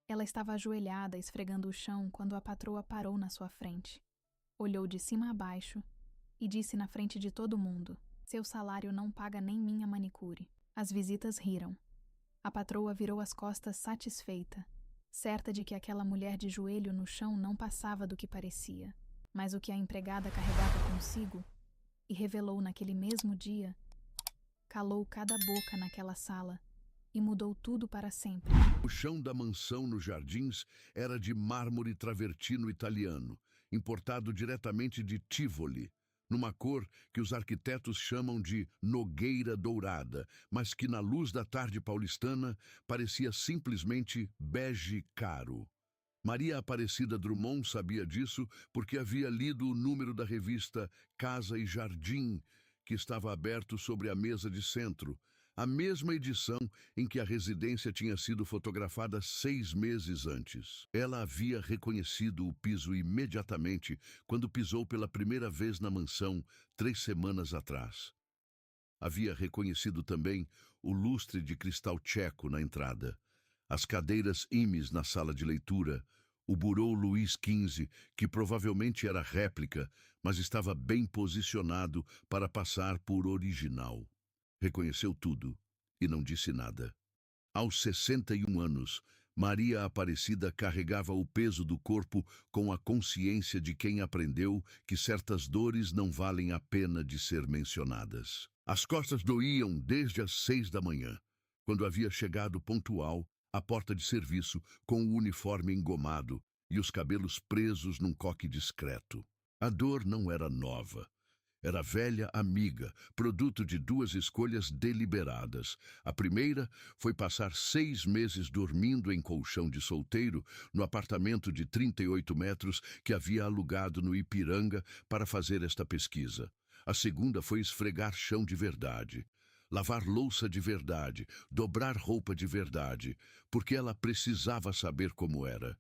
Ela estava ajoelhada, esfregando o chão, quando a patroa parou na sua frente. Olhou de cima a baixo e disse na frente de todo mundo: "Seu salário não paga nem minha manicure." As visitas riram. A patroa virou as costas satisfeita, certa de que aquela mulher de joelho no chão não passava do que parecia, mas o que a empregada carregava consigo, e revelou naquele mesmo dia, calou cada boca naquela sala e mudou tudo para sempre. O chão da mansão nos Jardins era de mármore travertino italiano, importado diretamente de Tivoli, numa cor que os arquitetos chamam de nogueira dourada, mas que na luz da tarde paulistana parecia simplesmente bege caro. Maria Aparecida Drummond sabia disso porque havia lido o número da revista Casa e Jardim, que estava aberto sobre a mesa de centro, a mesma edição em que a residência tinha sido fotografada 6 meses antes. Ela havia reconhecido o piso imediatamente quando pisou pela primeira vez na mansão 3 semanas atrás. Havia reconhecido também o lustre de cristal tcheco na entrada, as cadeiras ímãs na sala de leitura, o burô Luís XV, que provavelmente era réplica, mas estava bem posicionado para passar por original. Reconheceu tudo e não disse nada. Aos 61 anos, Maria Aparecida carregava o peso do corpo com a consciência de quem aprendeu que certas dores não valem a pena de ser mencionadas. As costas doíam desde as 6 da manhã, quando havia chegado pontual à porta de serviço com o uniforme engomado e os cabelos presos num coque discreto. A dor não era nova. Era velha amiga, produto de 2 escolhas deliberadas. A primeira foi passar 6 meses dormindo em colchão de solteiro no apartamento de 38 metros que havia alugado no Ipiranga para fazer esta pesquisa. A segunda foi esfregar chão de verdade, lavar louça de verdade, dobrar roupa de verdade, porque ela precisava saber como era.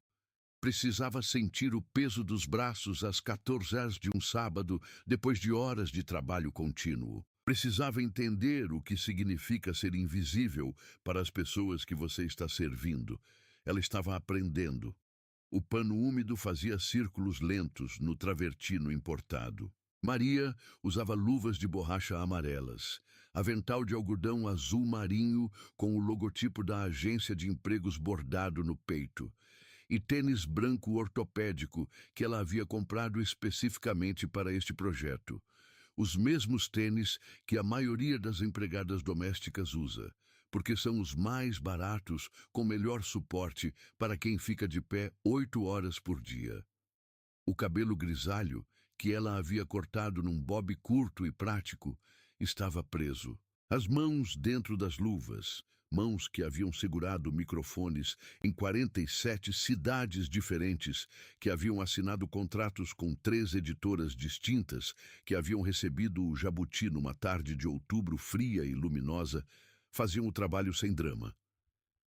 Precisava sentir o peso dos braços às 14 horas de um sábado, depois de horas de trabalho contínuo. Precisava entender o que significa ser invisível para as pessoas que você está servindo. Ela estava aprendendo. O pano úmido fazia círculos lentos no travertino importado. Maria usava luvas de borracha amarelas, avental de algodão azul marinho com o logotipo da agência de empregos bordado no peito, e tênis branco ortopédico que ela havia comprado especificamente para este projeto. Os mesmos tênis que a maioria das empregadas domésticas usa, porque são os mais baratos com melhor suporte para quem fica de pé 8 horas por dia. O cabelo grisalho, que ela havia cortado num bob curto e prático, estava preso. As mãos dentro das luvas, mãos que haviam segurado microfones em 47 cidades diferentes, que haviam assinado contratos com 3 editoras distintas, que haviam recebido o jabuti numa tarde de outubro fria e luminosa, faziam o trabalho sem drama.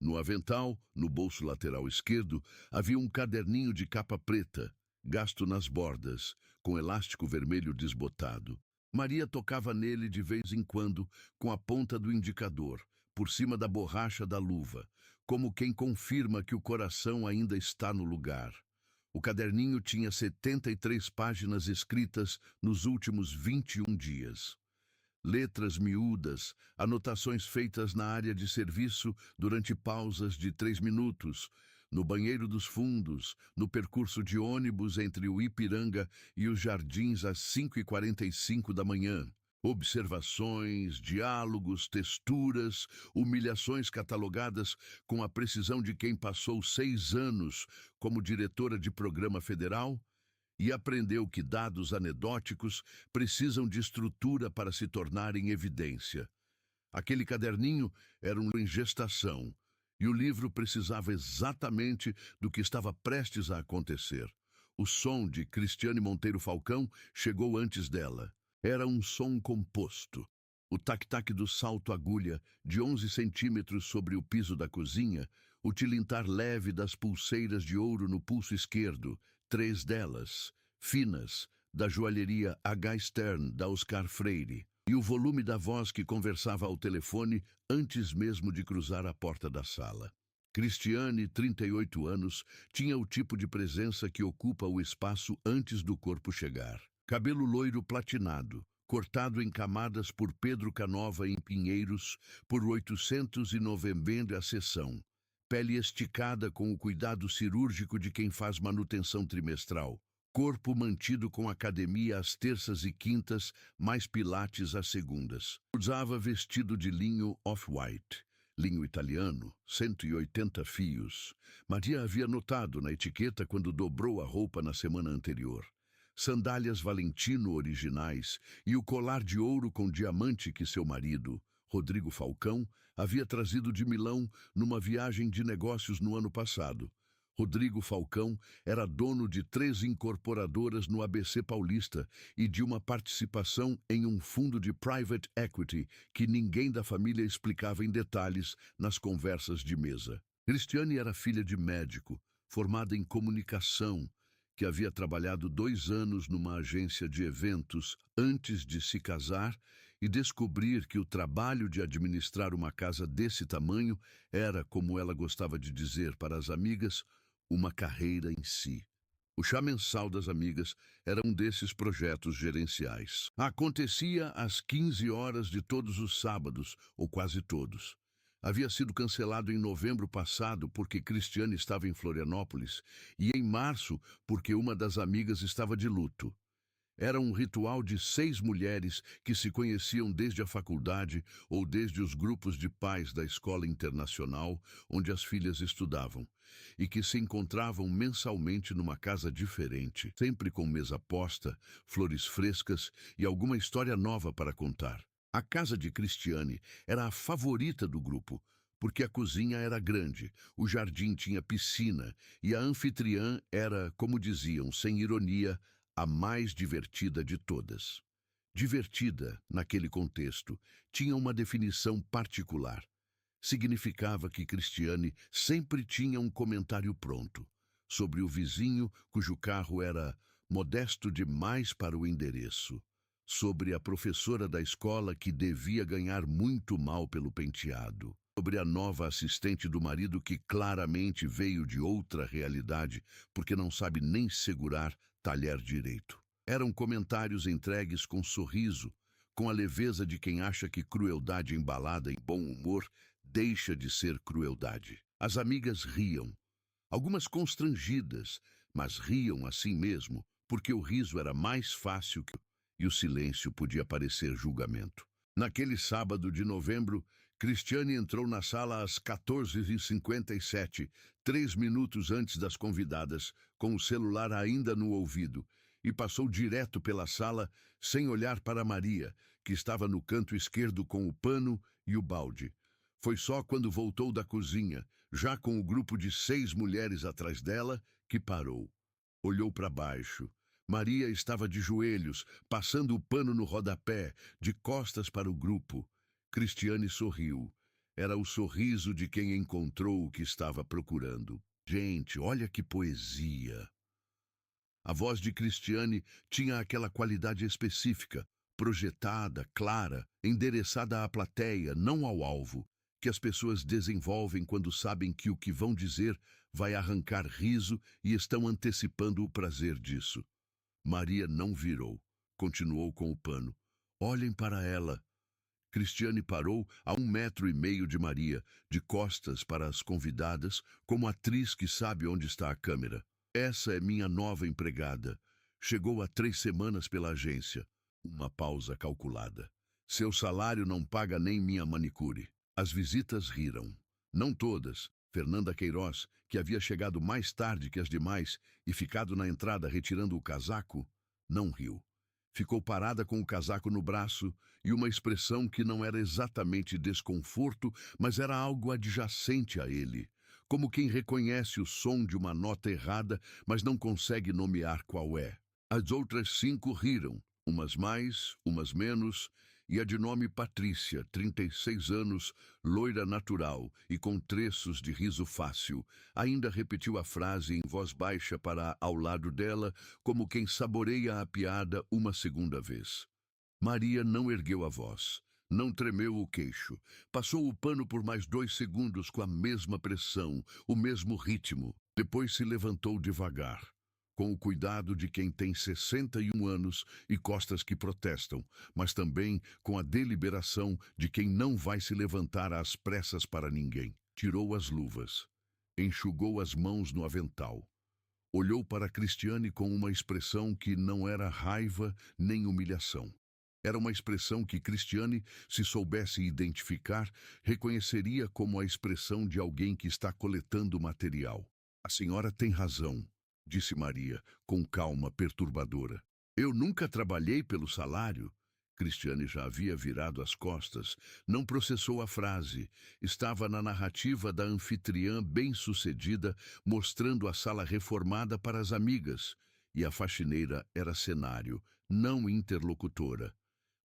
No avental, no bolso lateral esquerdo, havia um caderninho de capa preta, gasto nas bordas, com elástico vermelho desbotado. Maria tocava nele de vez em quando com a ponta do indicador, por cima da borracha da luva, como quem confirma que o coração ainda está no lugar. O caderninho tinha 73 páginas escritas nos últimos 21 dias. Letras miúdas, anotações feitas na área de serviço durante pausas de 3 minutos, no banheiro dos fundos, no percurso de ônibus entre o Ipiranga e os Jardins às 5h45 da manhã. Observações, diálogos, texturas, humilhações catalogadas com a precisão de quem passou 6 anos como diretora de programa federal e aprendeu que dados anedóticos precisam de estrutura para se tornarem evidência. Aquele caderninho era em gestação, e o livro precisava exatamente do que estava prestes a acontecer. O som de Cristiane Monteiro Falcão chegou antes dela. Era um som composto. O tac-tac do salto-agulha de 11 centímetros sobre o piso da cozinha, o tilintar leve das pulseiras de ouro no pulso esquerdo, 3 delas, finas, da joalheria H. Stern, da Oscar Freire, e o volume da voz que conversava ao telefone antes mesmo de cruzar a porta da sala. Cristiane, 38 anos, tinha o tipo de presença que ocupa o espaço antes do corpo chegar. Cabelo loiro platinado, cortado em camadas por Pedro Canova em Pinheiros, por 890 a sessão. Pele esticada com o cuidado cirúrgico de quem faz manutenção trimestral. Corpo mantido com academia às terças e quintas, mais pilates às segundas. Usava vestido de linho off-white. Linho italiano, 180 fios. Maria havia notado na etiqueta quando dobrou a roupa na semana anterior. Sandálias Valentino originais e o colar de ouro com diamante que seu marido, Rodrigo Falcão, havia trazido de Milão numa viagem de negócios no ano passado. Rodrigo Falcão era dono de 3 incorporadoras no ABC Paulista e de uma participação em um fundo de private equity que ninguém da família explicava em detalhes nas conversas de mesa. Cristiane era filha de médico, formada em comunicação, que havia trabalhado 2 anos numa agência de eventos antes de se casar e descobrir que o trabalho de administrar uma casa desse tamanho era, como ela gostava de dizer para as amigas, uma carreira em si. O chá mensal das amigas era um desses projetos gerenciais. Acontecia às 15 horas de todos os sábados, ou quase todos. Havia sido cancelado em novembro passado porque Cristiane estava em Florianópolis e em março porque uma das amigas estava de luto. Era um ritual de 6 mulheres que se conheciam desde a faculdade ou desde os grupos de pais da escola internacional onde as filhas estudavam, e que se encontravam mensalmente numa casa diferente, sempre com mesa posta, flores frescas e alguma história nova para contar. A casa de Cristiane era a favorita do grupo, porque a cozinha era grande, o jardim tinha piscina e a anfitriã era, como diziam, sem ironia, a mais divertida de todas. Divertida, naquele contexto, tinha uma definição particular. Significava que Cristiane sempre tinha um comentário pronto sobre o vizinho cujo carro era modesto demais para o endereço, sobre a professora da escola que devia ganhar muito mal pelo penteado, sobre a nova assistente do marido que claramente veio de outra realidade porque não sabe nem segurar talher direito. Eram comentários entregues com sorriso, com a leveza de quem acha que crueldade embalada em bom humor deixa de ser crueldade. As amigas riam, algumas constrangidas, mas riam assim mesmo, porque o riso era mais fácil e o silêncio podia parecer julgamento. Naquele sábado de novembro, Cristiane entrou na sala às 14h57, 3 minutos antes das convidadas, com o celular ainda no ouvido, e passou direto pela sala sem olhar para Maria, que estava no canto esquerdo com o pano e o balde. Foi só quando voltou da cozinha, já com o grupo de 6 mulheres atrás dela, que parou. Olhou para baixo. Maria estava de joelhos, passando o pano no rodapé, de costas para o grupo. Cristiane sorriu. Era o sorriso de quem encontrou o que estava procurando. Gente, olha que poesia! A voz de Cristiane tinha aquela qualidade específica, projetada, clara, endereçada à plateia, não ao alvo, que as pessoas desenvolvem quando sabem que o que vão dizer vai arrancar riso e estão antecipando o prazer disso. Maria não virou. Continuou com o pano. Olhem para ela. Cristiane parou a 1,5 metros de Maria, de costas para as convidadas, como atriz que sabe onde está a câmera. Essa é minha nova empregada. Chegou há 3 semanas pela agência. Uma pausa calculada. Seu salário não paga nem minha manicure. As visitas riram. Não todas. Fernanda Queiroz, que havia chegado mais tarde que as demais e ficado na entrada retirando o casaco, não riu. Ficou parada com o casaco no braço e uma expressão que não era exatamente desconforto, mas era algo adjacente a ele, como quem reconhece o som de uma nota errada, mas não consegue nomear qual é. As outras 5 riram, umas mais, umas menos, e a de nome Patrícia, 36 anos, loira natural e com treços de riso fácil, ainda repetiu a frase em voz baixa para ao lado dela, como quem saboreia a piada uma segunda vez. Maria não ergueu a voz, Não tremeu o queixo. Passou o pano por mais 2 segundos com a mesma pressão, o mesmo ritmo. Depois se levantou devagar, com o cuidado de quem tem 61 anos e costas que protestam, mas também com a deliberação de quem não vai se levantar às pressas para ninguém. Tirou as luvas, enxugou as mãos no avental. Olhou para Cristiane com uma expressão que não era raiva nem humilhação. Era uma expressão que Cristiane, se soubesse identificar, reconheceria como a expressão de alguém que está coletando material. A senhora tem razão, disse Maria, com calma perturbadora. Eu nunca trabalhei pelo salário. Cristiane já havia virado as costas, não processou a frase. Estava na narrativa da anfitriã bem-sucedida, mostrando a sala reformada para as amigas. E a faxineira era cenário, não interlocutora.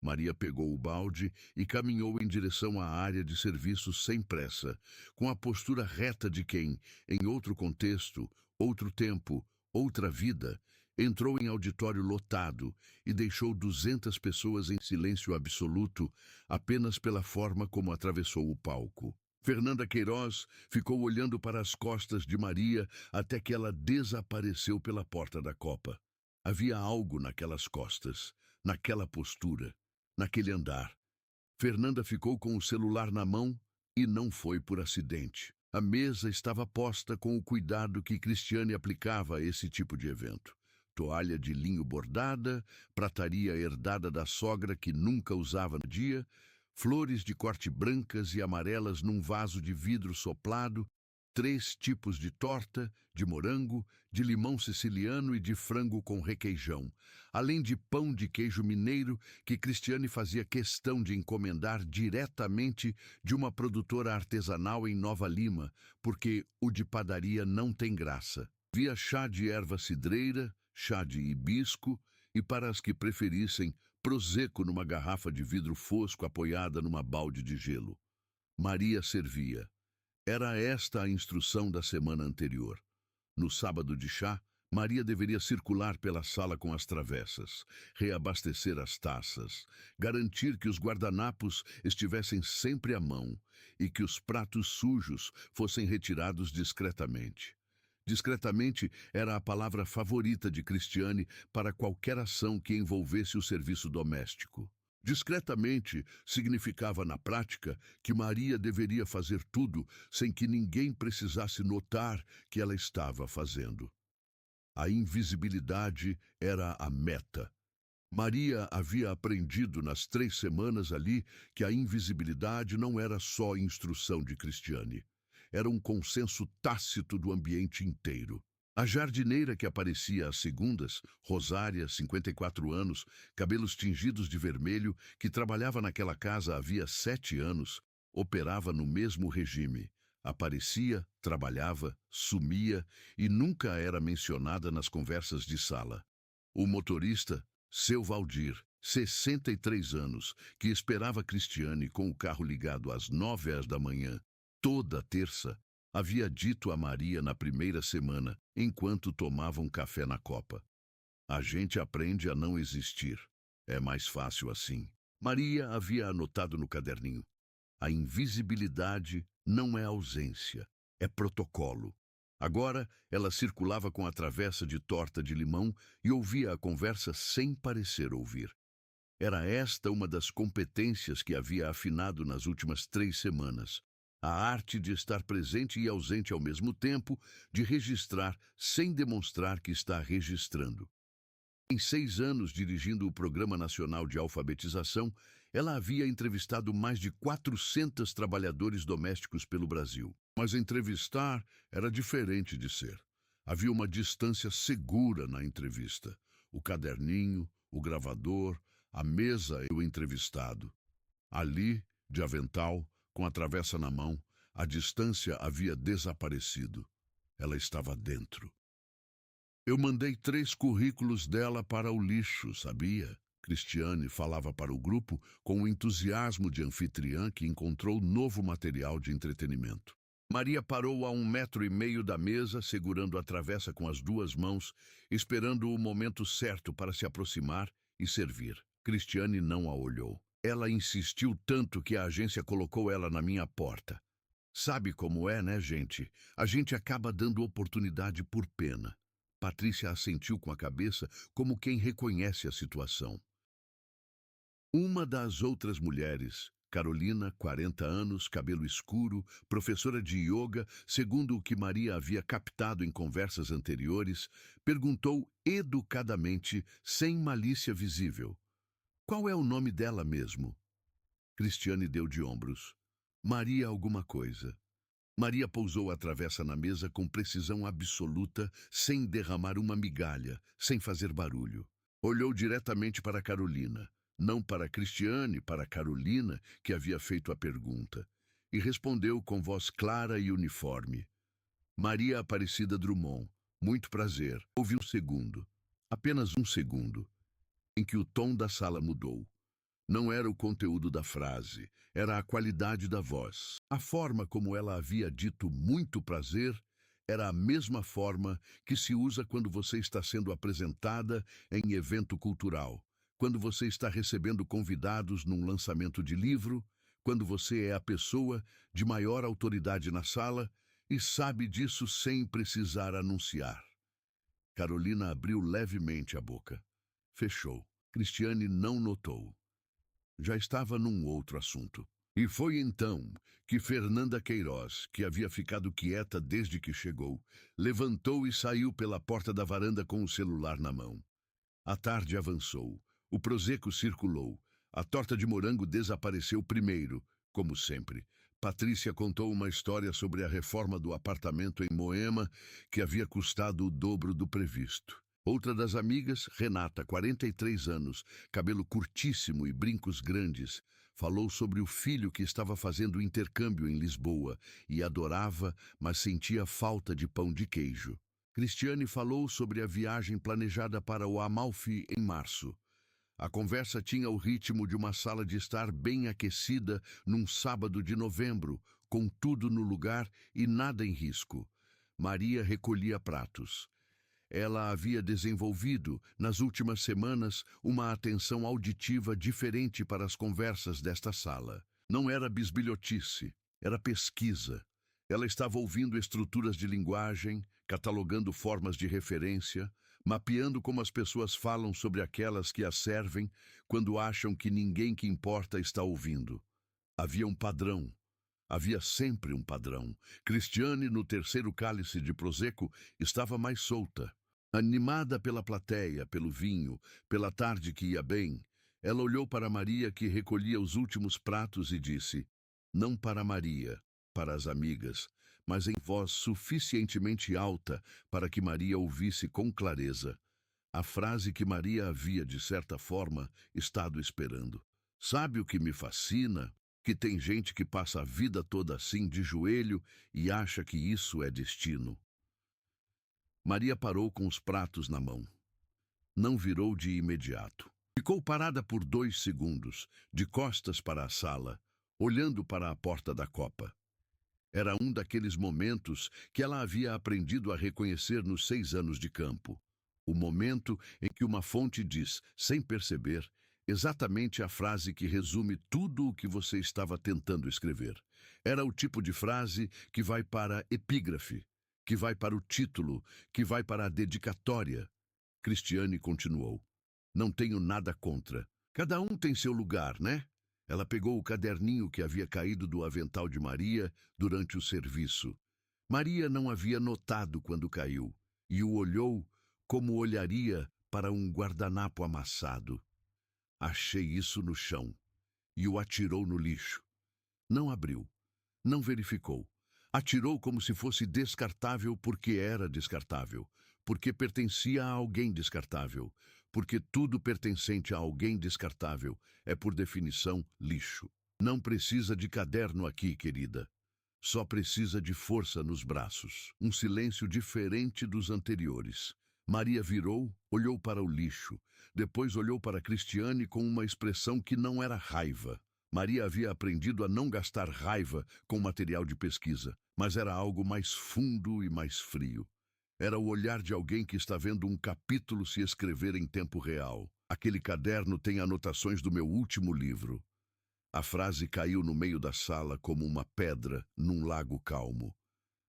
Maria pegou o balde e caminhou em direção à área de serviço sem pressa, com a postura reta de quem, em outro contexto, outro tempo, outra vida, entrou em auditório lotado e deixou 200 pessoas em silêncio absoluto apenas pela forma como atravessou o palco. Fernanda Queiroz ficou olhando para as costas de Maria até que ela desapareceu pela porta da copa. Havia algo naquelas costas, naquela postura, naquele andar. Fernanda ficou com o celular na mão e não foi por acidente. A mesa estava posta com o cuidado que Cristiane aplicava a esse tipo de evento. Toalha de linho bordada, prataria herdada da sogra que nunca usava no dia, flores de corte brancas e amarelas num vaso de vidro soplado, 3 tipos de torta, de morango, de limão siciliano e de frango com requeijão, além de pão de queijo mineiro que Cristiane fazia questão de encomendar diretamente de uma produtora artesanal em Nova Lima, porque o de padaria não tem graça. Havia chá de erva cidreira, chá de hibisco e, para as que preferissem, prosecco numa garrafa de vidro fosco apoiada numa balde de gelo. Maria servia. Era esta a instrução da semana anterior. No sábado de chá, Maria deveria circular pela sala com as travessas, reabastecer as taças, garantir que os guardanapos estivessem sempre à mão e que os pratos sujos fossem retirados discretamente. Discretamente era a palavra favorita de Cristiane para qualquer ação que envolvesse o serviço doméstico. Discretamente significava, na prática, que Maria deveria fazer tudo sem que ninguém precisasse notar que ela estava fazendo. A invisibilidade era a meta. Maria havia aprendido nas 3 semanas ali que a invisibilidade não era só instrução de Cristiane. Era um consenso tácito do ambiente inteiro. A jardineira que aparecia às segundas, Rosária, 54 anos, cabelos tingidos de vermelho, que trabalhava naquela casa havia 7 anos, operava no mesmo regime. Aparecia, trabalhava, sumia e nunca era mencionada nas conversas de sala. O motorista, seu Valdir, 63 anos, que esperava Cristiane com o carro ligado às 9 da manhã, toda terça, havia dito a Maria na primeira semana, enquanto tomavam café na copa: a gente aprende a não existir. É mais fácil assim. Maria havia anotado no caderninho: a invisibilidade não é ausência, é protocolo. Agora ela circulava com a travessa de torta de limão e ouvia a conversa sem parecer ouvir. Era esta uma das competências que havia afinado nas últimas 3 semanas. A arte de estar presente e ausente ao mesmo tempo, de registrar sem demonstrar que está registrando. Em 6 anos dirigindo o Programa Nacional de Alfabetização, ela havia entrevistado mais de 400 trabalhadores domésticos pelo Brasil. Mas entrevistar era diferente de ser. Havia uma distância segura na entrevista. O caderninho, o gravador, a mesa e o entrevistado. Ali, de avental, com a travessa na mão, a distância havia desaparecido. Ela estava dentro. Eu mandei 3 currículos dela para o lixo, sabia? Cristiane falava para o grupo com o entusiasmo de anfitriã que encontrou novo material de entretenimento. Maria parou a 1,5 metros da mesa, segurando a travessa com as 2 mãos, esperando o momento certo para se aproximar e servir. Cristiane não a olhou. Ela insistiu tanto que a agência colocou ela na minha porta. Sabe como é, né, gente? A gente acaba dando oportunidade por pena. Patrícia assentiu com a cabeça, como quem reconhece a situação. Uma das outras mulheres, Carolina, 40 anos, cabelo escuro, professora de yoga, segundo o que Maria havia captado em conversas anteriores, perguntou educadamente, sem malícia visível: qual é o nome dela mesmo? Cristiane deu de ombros. Maria alguma coisa. Maria pousou a travessa na mesa com precisão absoluta, sem derramar uma migalha, sem fazer barulho. Olhou diretamente para Carolina, não para Cristiane, para Carolina, que havia feito a pergunta, e respondeu com voz clara e uniforme: Maria Aparecida Drummond, muito prazer. Houve um segundo, apenas um segundo, em que o tom da sala mudou. Não era o conteúdo da frase, era a qualidade da voz. A forma como ela havia dito muito prazer era a mesma forma que se usa quando você está sendo apresentada em evento cultural, quando você está recebendo convidados num lançamento de livro, quando você é a pessoa de maior autoridade na sala e sabe disso sem precisar anunciar. Carolina abriu levemente a boca. Fechou. Cristiane não notou. Já estava num outro assunto. E foi então que Fernanda Queiroz, que havia ficado quieta desde que chegou, levantou e saiu pela porta da varanda com o celular na mão. A tarde avançou, o prosecco circulou, a torta de morango desapareceu primeiro, como sempre. Patrícia contou uma história sobre a reforma do apartamento em Moema, que havia custado o dobro do previsto. Outra das amigas, Renata, 43 anos, cabelo curtíssimo e brincos grandes, falou sobre o filho que estava fazendo intercâmbio em Lisboa e adorava, mas sentia falta de pão de queijo. Cristiane falou sobre a viagem planejada para o Amalfi em março. A conversa tinha o ritmo de uma sala de estar bem aquecida num sábado de novembro, com tudo no lugar e nada em risco. Maria recolhia pratos. Ela havia desenvolvido, nas últimas semanas, uma atenção auditiva diferente para as conversas desta sala. Não era bisbilhotice, era pesquisa. Ela estava ouvindo estruturas de linguagem, catalogando formas de referência, mapeando como as pessoas falam sobre aquelas que as servem quando acham que ninguém que importa está ouvindo. Havia um padrão. Havia sempre um padrão. Cristiane, no terceiro cálice de prosecco, estava mais solta. Animada pela plateia, pelo vinho, pela tarde que ia bem, ela olhou para Maria, que recolhia os últimos pratos, e disse, não para Maria, para as amigas, mas em voz suficientemente alta para que Maria ouvisse com clareza, a frase que Maria havia, de certa forma, estado esperando. Sabe o que me fascina? Que tem gente que passa a vida toda assim, de joelho, e acha que isso é destino. Maria parou com os pratos na mão. Não virou de imediato. Ficou parada por 2 segundos, de costas para a sala, olhando para a porta da copa. Era um daqueles momentos que ela havia aprendido a reconhecer nos 6 anos de campo. O momento em que uma fonte diz, sem perceber, exatamente a frase que resume tudo o que você estava tentando escrever. Era o tipo de frase que vai para a epígrafe, que vai para o título, que vai para a dedicatória. Cristiane continuou. Não tenho nada contra. Cada um tem seu lugar, né? Ela pegou o caderninho que havia caído do avental de Maria durante o serviço. Maria não havia notado quando caiu, e o olhou como olharia para um guardanapo amassado. Achei isso no chão, e o atirou no lixo. Não abriu, não verificou. Atirou como se fosse descartável porque era descartável, porque pertencia a alguém descartável, porque tudo pertencente a alguém descartável é, por definição, lixo. Não precisa de caderno aqui, querida. Só precisa de força nos braços. Um silêncio diferente dos anteriores. Maria virou, olhou para o lixo, depois olhou para Cristiane com uma expressão que não era raiva. Maria havia aprendido a não gastar raiva com material de pesquisa, mas era algo mais fundo e mais frio. Era o olhar de alguém que está vendo um capítulo se escrever em tempo real. Aquele caderno tem anotações do meu último livro. A frase caiu no meio da sala como uma pedra num lago calmo.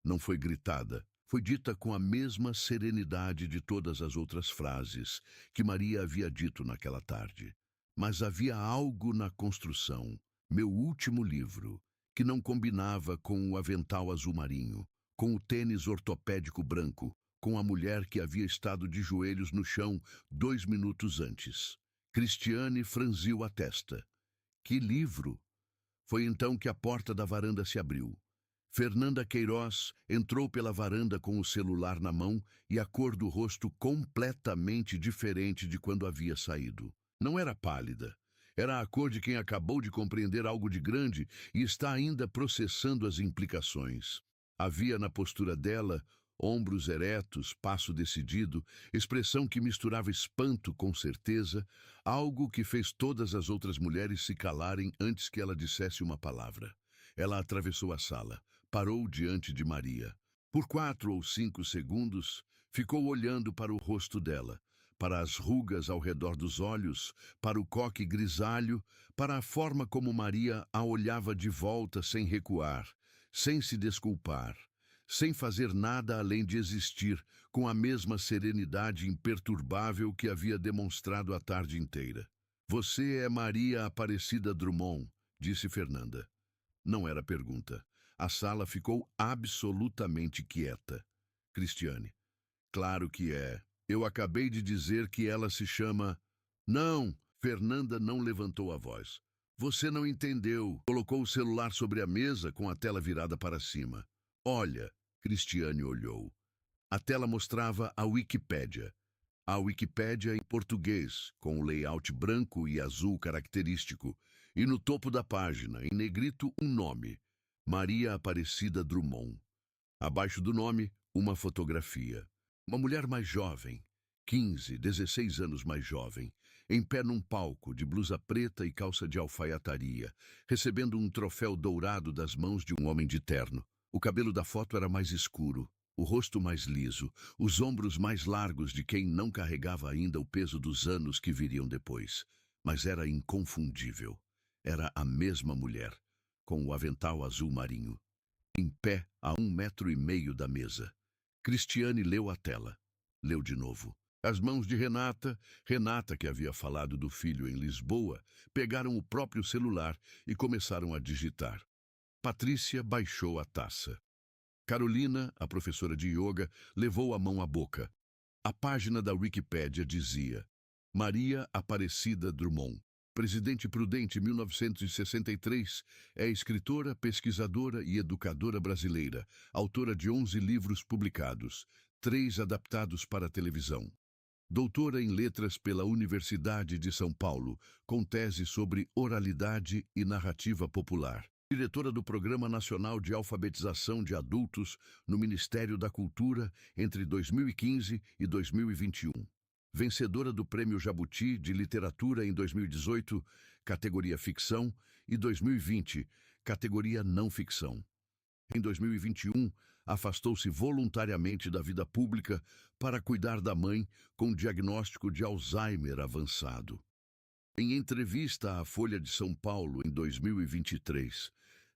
Não foi gritada. Foi dita com a mesma serenidade de todas as outras frases que Maria havia dito naquela tarde. Mas havia algo na construção, meu último livro, que não combinava com o avental azul marinho, com o tênis ortopédico branco, com a mulher que havia estado de joelhos no chão 2 minutos antes. Cristiane franziu a testa. Que livro? Foi então que a porta da varanda se abriu. Fernanda Queiroz entrou pela varanda com o celular na mão e a cor do rosto completamente diferente de quando havia saído. Não era pálida. Era a cor de quem acabou de compreender algo de grande e está ainda processando as implicações. Havia na postura dela ombros eretos, passo decidido, expressão que misturava espanto com certeza, algo que fez todas as outras mulheres se calarem antes que ela dissesse uma palavra. Ela atravessou a sala, parou diante de Maria. Por 4 ou 5 segundos, ficou olhando para o rosto dela, para as rugas ao redor dos olhos, para o coque grisalho, para a forma como Maria a olhava de volta sem recuar, sem se desculpar, sem fazer nada além de existir, com a mesma serenidade imperturbável que havia demonstrado a tarde inteira. "Você é Maria Aparecida Drummond", disse Fernanda. Não era pergunta. A sala ficou absolutamente quieta. Cristiane: "Claro que é. Eu acabei de dizer que ela se chama..." "Não!" Fernanda não levantou a voz. "Você não entendeu." Colocou o celular sobre a mesa com a tela virada para cima. "Olha." Cristiane olhou. A tela mostrava a Wikipédia. A Wikipédia em português, com o layout branco e azul característico, e no topo da página, em negrito, um nome: Maria Aparecida Drummond. Abaixo do nome, uma fotografia. Uma mulher mais jovem, 15, 16 anos mais jovem, em pé num palco, de blusa preta e calça de alfaiataria, recebendo um troféu dourado das mãos de um homem de terno. O cabelo da foto era mais escuro, o rosto mais liso, os ombros mais largos de quem não carregava ainda o peso dos anos que viriam depois. Mas era inconfundível. Era a mesma mulher, com o avental azul marinho, em pé a 1,5 metros da mesa. Cristiane leu a tela. Leu de novo. As mãos de Renata, que havia falado do filho em Lisboa, pegaram o próprio celular e começaram a digitar. Patrícia baixou a taça. Carolina, a professora de yoga, levou a mão à boca. A página da Wikipédia dizia: Maria Aparecida Drummond, Presidente Prudente 1963, é escritora, pesquisadora e educadora brasileira, autora de 11 livros publicados, 3 adaptados para a televisão. Doutora em Letras pela Universidade de São Paulo, com tese sobre oralidade e narrativa popular. Diretora do Programa Nacional de Alfabetização de Adultos no Ministério da Cultura entre 2015 e 2021. Vencedora do Prêmio Jabuti de Literatura em 2018, categoria Ficção, e 2020, categoria Não Ficção. Em 2021, afastou-se voluntariamente da vida pública para cuidar da mãe com diagnóstico de Alzheimer avançado. Em entrevista à Folha de São Paulo em 2023,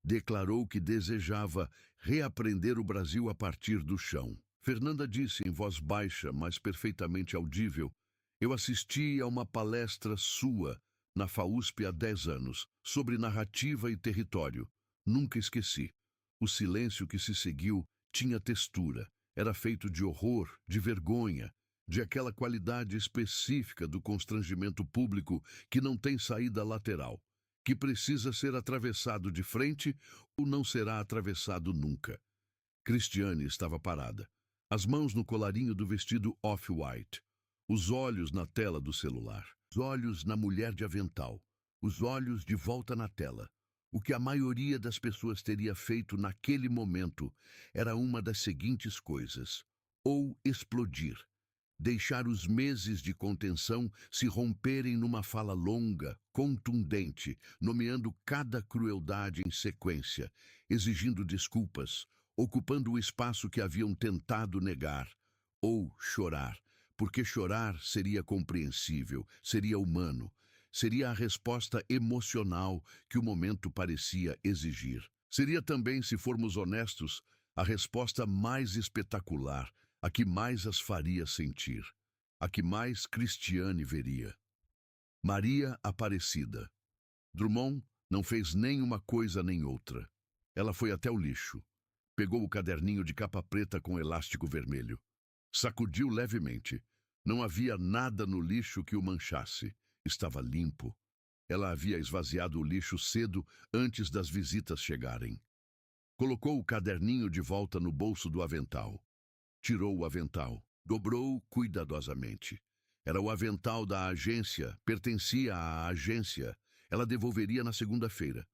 declarou que desejava reaprender o Brasil a partir do chão. Fernanda disse em voz baixa, mas perfeitamente audível: "Eu assisti a uma palestra sua na FAUSP há 10 anos, sobre narrativa e território. Nunca esqueci. O silêncio que se seguiu tinha textura, era feito de horror, de vergonha, de aquela qualidade específica do constrangimento público que não tem saída lateral, que precisa ser atravessado de frente ou não será atravessado nunca." Cristiane estava parada, as mãos no colarinho do vestido off-white, os olhos na tela do celular, os olhos na mulher de avental, os olhos de volta na tela. O que a maioria das pessoas teria feito naquele momento era uma das seguintes coisas: ou explodir, deixar os meses de contenção se romperem numa fala longa, contundente, nomeando cada crueldade em sequência, exigindo desculpas, ocupando o espaço que haviam tentado negar, ou chorar, porque chorar seria compreensível, seria humano, seria a resposta emocional que o momento parecia exigir. Seria também, se formos honestos, a resposta mais espetacular, a que mais as faria sentir, a que mais Cristiane veria. Maria Aparecida. Drummond não fez nem uma coisa nem outra. Ela foi até o lixo. Pegou o caderninho de capa preta com elástico vermelho. Sacudiu levemente. Não havia nada no lixo que o manchasse. Estava limpo. Ela havia esvaziado o lixo cedo antes das visitas chegarem. Colocou o caderninho de volta no bolso do avental. Tirou o avental. Dobrou cuidadosamente. Era o avental da agência, pertencia à agência. Ela devolveria na segunda-feira.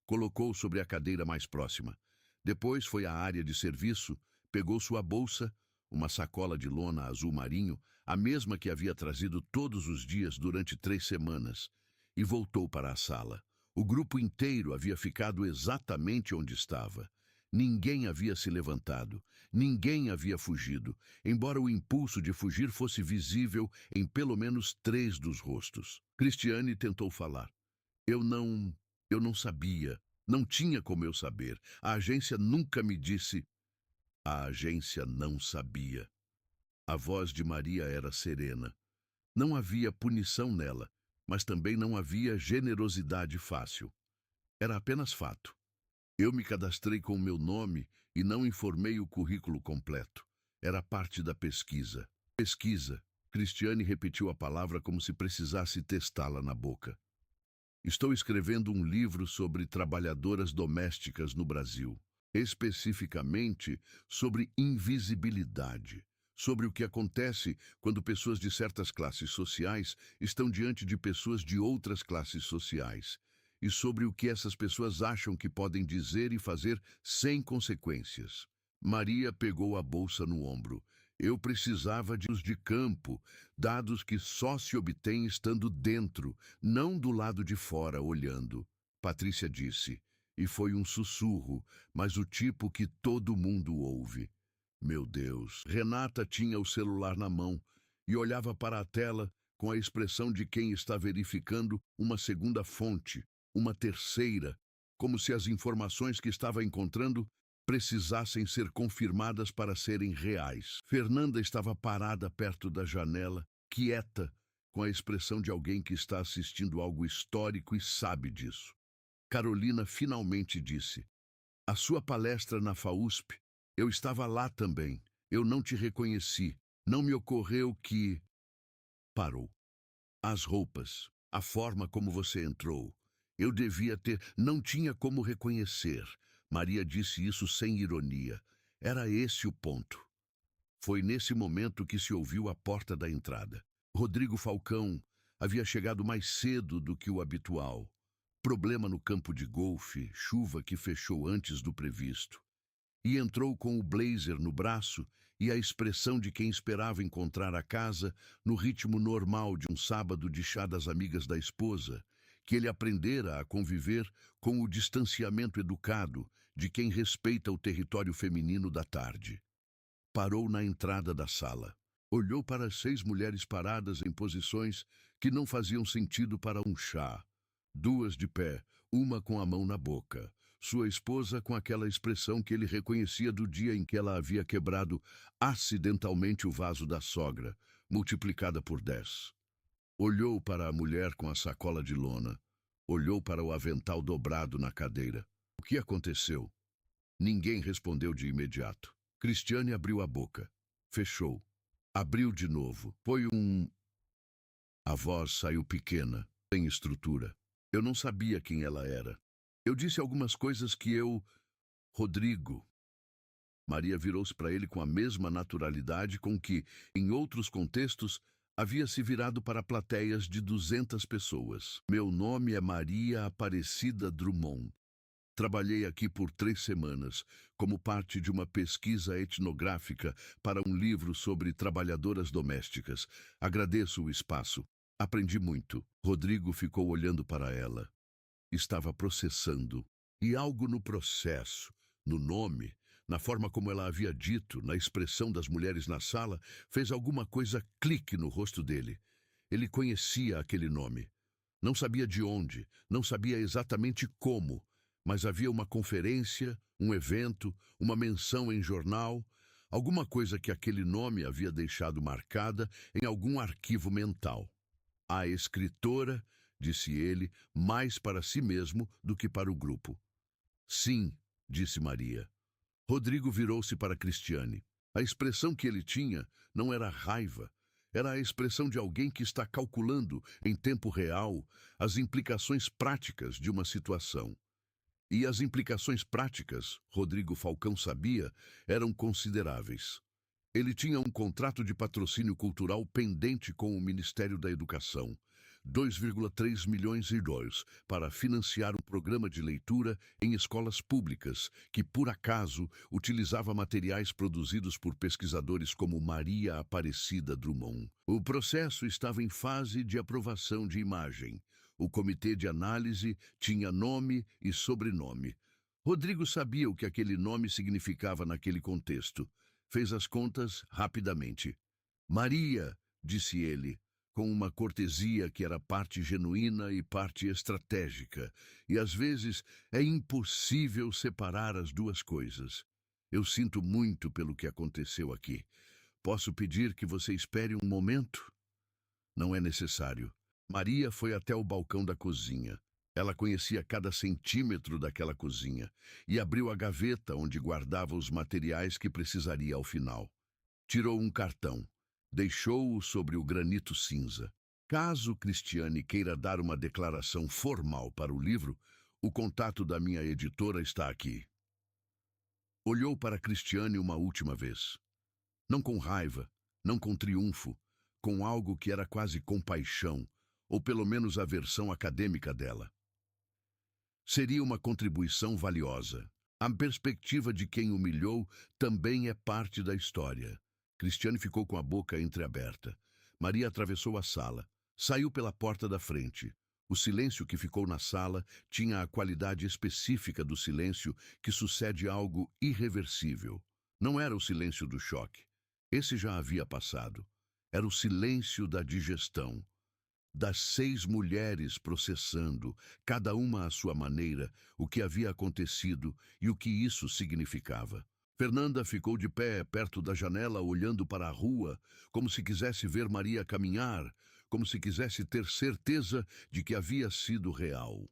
Colocou sobre a cadeira mais próxima. Depois foi à área de serviço, pegou sua bolsa, uma sacola de lona azul marinho, a mesma que havia trazido todos os dias durante 3 semanas, e voltou para a sala. O grupo inteiro havia ficado exatamente onde estava. Ninguém havia se levantado, ninguém havia fugido, embora o impulso de fugir fosse visível em pelo menos 3 dos rostos. Cristiane tentou falar. Eu não sabia. Não tinha como eu saber. A agência nunca me disse. A agência não sabia. A voz de Maria era serena. Não havia punição nela, mas também não havia generosidade fácil. Era apenas fato. Eu me cadastrei com o meu nome e não informei o currículo completo. Era parte da pesquisa. Pesquisa. Cristiane repetiu a palavra como se precisasse testá-la na boca. Estou escrevendo um livro sobre trabalhadoras domésticas no Brasil, especificamente sobre invisibilidade, sobre o que acontece quando pessoas de certas classes sociais estão diante de pessoas de outras classes sociais, e sobre o que essas pessoas acham que podem dizer e fazer sem consequências. Maria pegou a bolsa no ombro. Eu precisava de dados de campo, dados que só se obtém estando dentro, não do lado de fora, olhando. Patrícia disse, e foi um sussurro, mas o tipo que todo mundo ouve. Meu Deus! Renata tinha o celular na mão e olhava para a tela com a expressão de quem está verificando uma segunda fonte, uma terceira, como se as informações que estava encontrando precisassem ser confirmadas para serem reais. Fernanda estava parada perto da janela, quieta, com a expressão de alguém que está assistindo algo histórico e sabe disso. Carolina finalmente disse, a sua palestra na FAUSP, eu estava lá também. Eu não te reconheci. Não me ocorreu que... Parou. As roupas, a forma como você entrou. Eu devia ter... Não tinha como reconhecer. Maria disse isso sem ironia. Era esse o ponto. Foi nesse momento que se ouviu a porta da entrada. Rodrigo Falcão havia chegado mais cedo do que o habitual. Problema no campo de golfe, chuva que fechou antes do previsto. E entrou com o blazer no braço e a expressão de quem esperava encontrar a casa no ritmo normal de um sábado de chá das amigas da esposa, que ele aprendera a conviver com o distanciamento educado de quem respeita o território feminino da tarde. Parou na entrada da sala. Olhou para as 6 mulheres paradas em posições que não faziam sentido para um chá. 2 de pé, uma com a mão na boca. Sua esposa com aquela expressão que ele reconhecia do dia em que ela havia quebrado acidentalmente o vaso da sogra, multiplicada por 10. Olhou para a mulher com a sacola de lona. Olhou para o avental dobrado na cadeira. O que aconteceu? Ninguém respondeu de imediato. Cristiane abriu a boca. Fechou. Abriu de novo. Foi um... A voz saiu pequena, sem estrutura. Eu não sabia quem ela era. Eu disse algumas coisas que eu... Rodrigo. Maria virou-se para ele com a mesma naturalidade com que, em outros contextos, havia se virado para plateias de 200 pessoas. Meu nome é Maria Aparecida Drummond. Trabalhei aqui por 3 semanas, como parte de uma pesquisa etnográfica para um livro sobre trabalhadoras domésticas. Agradeço o espaço. Aprendi muito. Rodrigo ficou olhando para ela. Estava processando. E algo no processo, no nome, na forma como ela havia dito, na expressão das mulheres na sala, fez alguma coisa clique no rosto dele. Ele conhecia aquele nome. Não sabia de onde, não sabia exatamente como, mas havia uma conferência, um evento, uma menção em jornal, alguma coisa que aquele nome havia deixado marcada em algum arquivo mental. A escritora, disse ele, mais para si mesmo do que para o grupo. Sim, disse Maria. Rodrigo virou-se para Cristiane. A expressão que ele tinha não era raiva, era a expressão de alguém que está calculando, em tempo real, as implicações práticas de uma situação. E as implicações práticas, Rodrigo Falcão sabia, eram consideráveis. Ele tinha um contrato de patrocínio cultural pendente com o Ministério da Educação, 2,3 milhões de dólares, para financiar um programa de leitura em escolas públicas, que, por acaso, utilizava materiais produzidos por pesquisadores como Maria Aparecida Drummond. O processo estava em fase de aprovação de imagem. O comitê de análise tinha nome e sobrenome. Rodrigo sabia o que aquele nome significava naquele contexto. Fez as contas rapidamente. Maria, disse ele, com uma cortesia que era parte genuína e parte estratégica, e às vezes é impossível separar as duas coisas. Eu sinto muito pelo que aconteceu aqui. Posso pedir que você espere um momento? Não é necessário. Maria foi até o balcão da cozinha. Ela conhecia cada centímetro daquela cozinha e abriu a gaveta onde guardava os materiais que precisaria ao final. Tirou um cartão. Deixou-o sobre o granito cinza. Caso Cristiane queira dar uma declaração formal para o livro, o contato da minha editora está aqui. Olhou para Cristiane uma última vez. Não com raiva, não com triunfo, com algo que era quase compaixão, ou pelo menos a versão acadêmica dela. Seria uma contribuição valiosa. A perspectiva de quem humilhou também é parte da história. Cristiane ficou com a boca entreaberta. Maria atravessou a sala. Saiu pela porta da frente. O silêncio que ficou na sala tinha a qualidade específica do silêncio que sucede algo irreversível. Não era o silêncio do choque. Esse já havia passado. Era o silêncio da digestão. Das 6 mulheres processando, cada uma à sua maneira, o que havia acontecido e o que isso significava. Fernanda ficou de pé perto da janela, olhando para a rua, como se quisesse ver Maria caminhar, como se quisesse ter certeza de que havia sido real.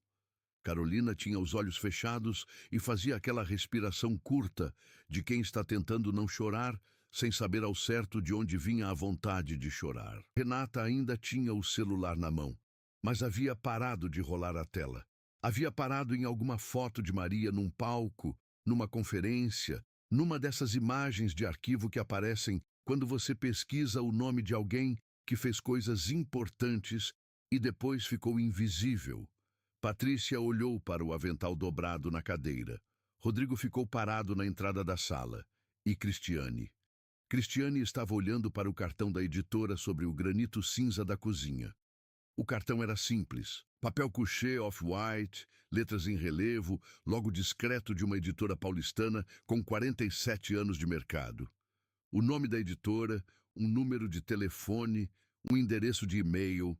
Carolina tinha os olhos fechados e fazia aquela respiração curta de quem está tentando não chorar, sem saber ao certo de onde vinha a vontade de chorar. Renata ainda tinha o celular na mão, mas havia parado de rolar a tela. Havia parado em alguma foto de Maria num palco, numa conferência, numa dessas imagens de arquivo que aparecem quando você pesquisa o nome de alguém que fez coisas importantes e depois ficou invisível. Patrícia olhou para o avental dobrado na cadeira. Rodrigo ficou parado na entrada da sala. E Cristiane? Cristiane estava olhando para o cartão da editora sobre o granito cinza da cozinha. O cartão era simples. Papel couché off-white, letras em relevo, logo discreto de uma editora paulistana com 47 anos de mercado. O nome da editora, um número de telefone, um endereço de e-mail.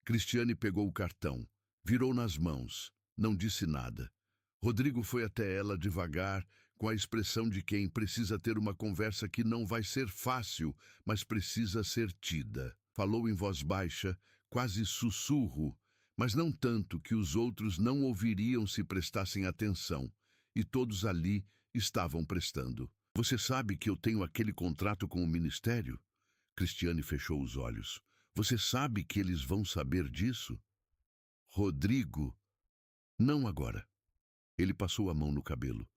Cristiane pegou o cartão, virou nas mãos, não disse nada. Rodrigo foi até ela devagar, com a expressão de quem precisa ter uma conversa que não vai ser fácil, mas precisa ser tida. Falou em voz baixa, quase sussurro, mas não tanto que os outros não ouviriam se prestassem atenção, e todos ali estavam prestando. Você sabe que eu tenho aquele contrato com o Ministério? Cristiane fechou os olhos. Você sabe que eles vão saber disso? Rodrigo, não agora. Ele passou a mão no cabelo.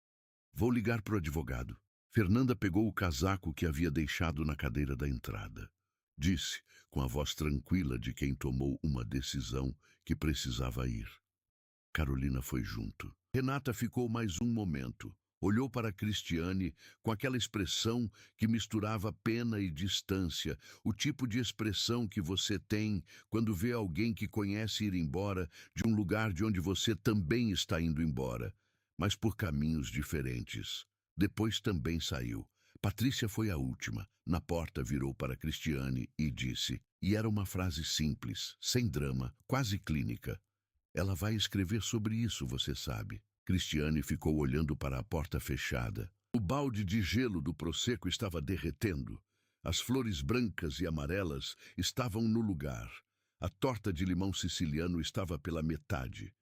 Vou ligar para o advogado. Fernanda pegou o casaco que havia deixado na cadeira da entrada. Disse, com a voz tranquila de quem tomou uma decisão que precisava ir. Carolina foi junto. Renata ficou mais um momento. Olhou para Cristiane com aquela expressão que misturava pena e distância, o tipo de expressão que você tem quando vê alguém que conhece ir embora de um lugar de onde você também está indo embora, mas por caminhos diferentes. Depois também saiu. Patrícia foi a última. Na porta virou para Cristiane e disse, e era uma frase simples, sem drama, quase clínica. Ela vai escrever sobre isso, você sabe. Cristiane ficou olhando para a porta fechada. O balde de gelo do Prosecco estava derretendo. As flores brancas e amarelas estavam no lugar. A torta de limão siciliano estava pela metade.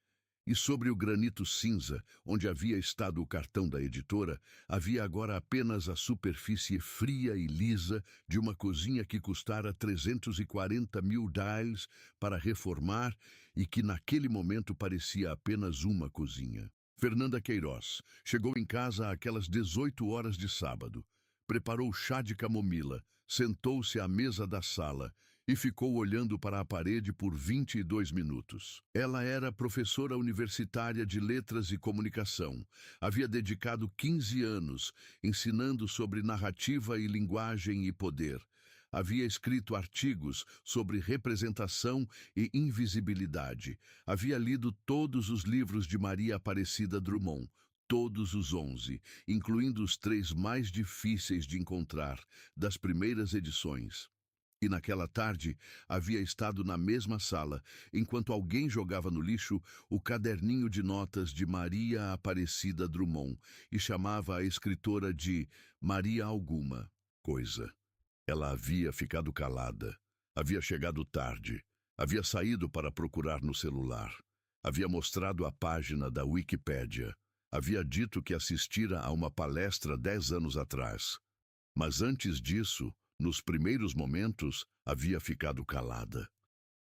E sobre o granito cinza, onde havia estado o cartão da editora, havia agora apenas a superfície fria e lisa de uma cozinha que custara 340 mil dials para reformar e que naquele momento parecia apenas uma cozinha. Fernanda Queiroz chegou em casa àquelas 18 horas de sábado. Preparou chá de camomila, sentou-se à mesa da sala e ficou olhando para a parede por 22 minutos. Ela era professora universitária de Letras e Comunicação. Havia dedicado 15 anos ensinando sobre narrativa e linguagem e poder. Havia escrito artigos sobre representação e invisibilidade. Havia lido todos os livros de Maria Aparecida Drummond, todos os 11, incluindo os 3 mais difíceis de encontrar, das primeiras edições. E naquela tarde havia estado na mesma sala, enquanto alguém jogava no lixo o caderninho de notas de Maria Aparecida Drummond e chamava a escritora de Maria Alguma Coisa. Ela havia ficado calada, havia chegado tarde, havia saído para procurar no celular, havia mostrado a página da Wikipédia, havia dito que assistira a uma palestra 10 anos atrás. Mas antes disso, nos primeiros momentos, havia ficado calada.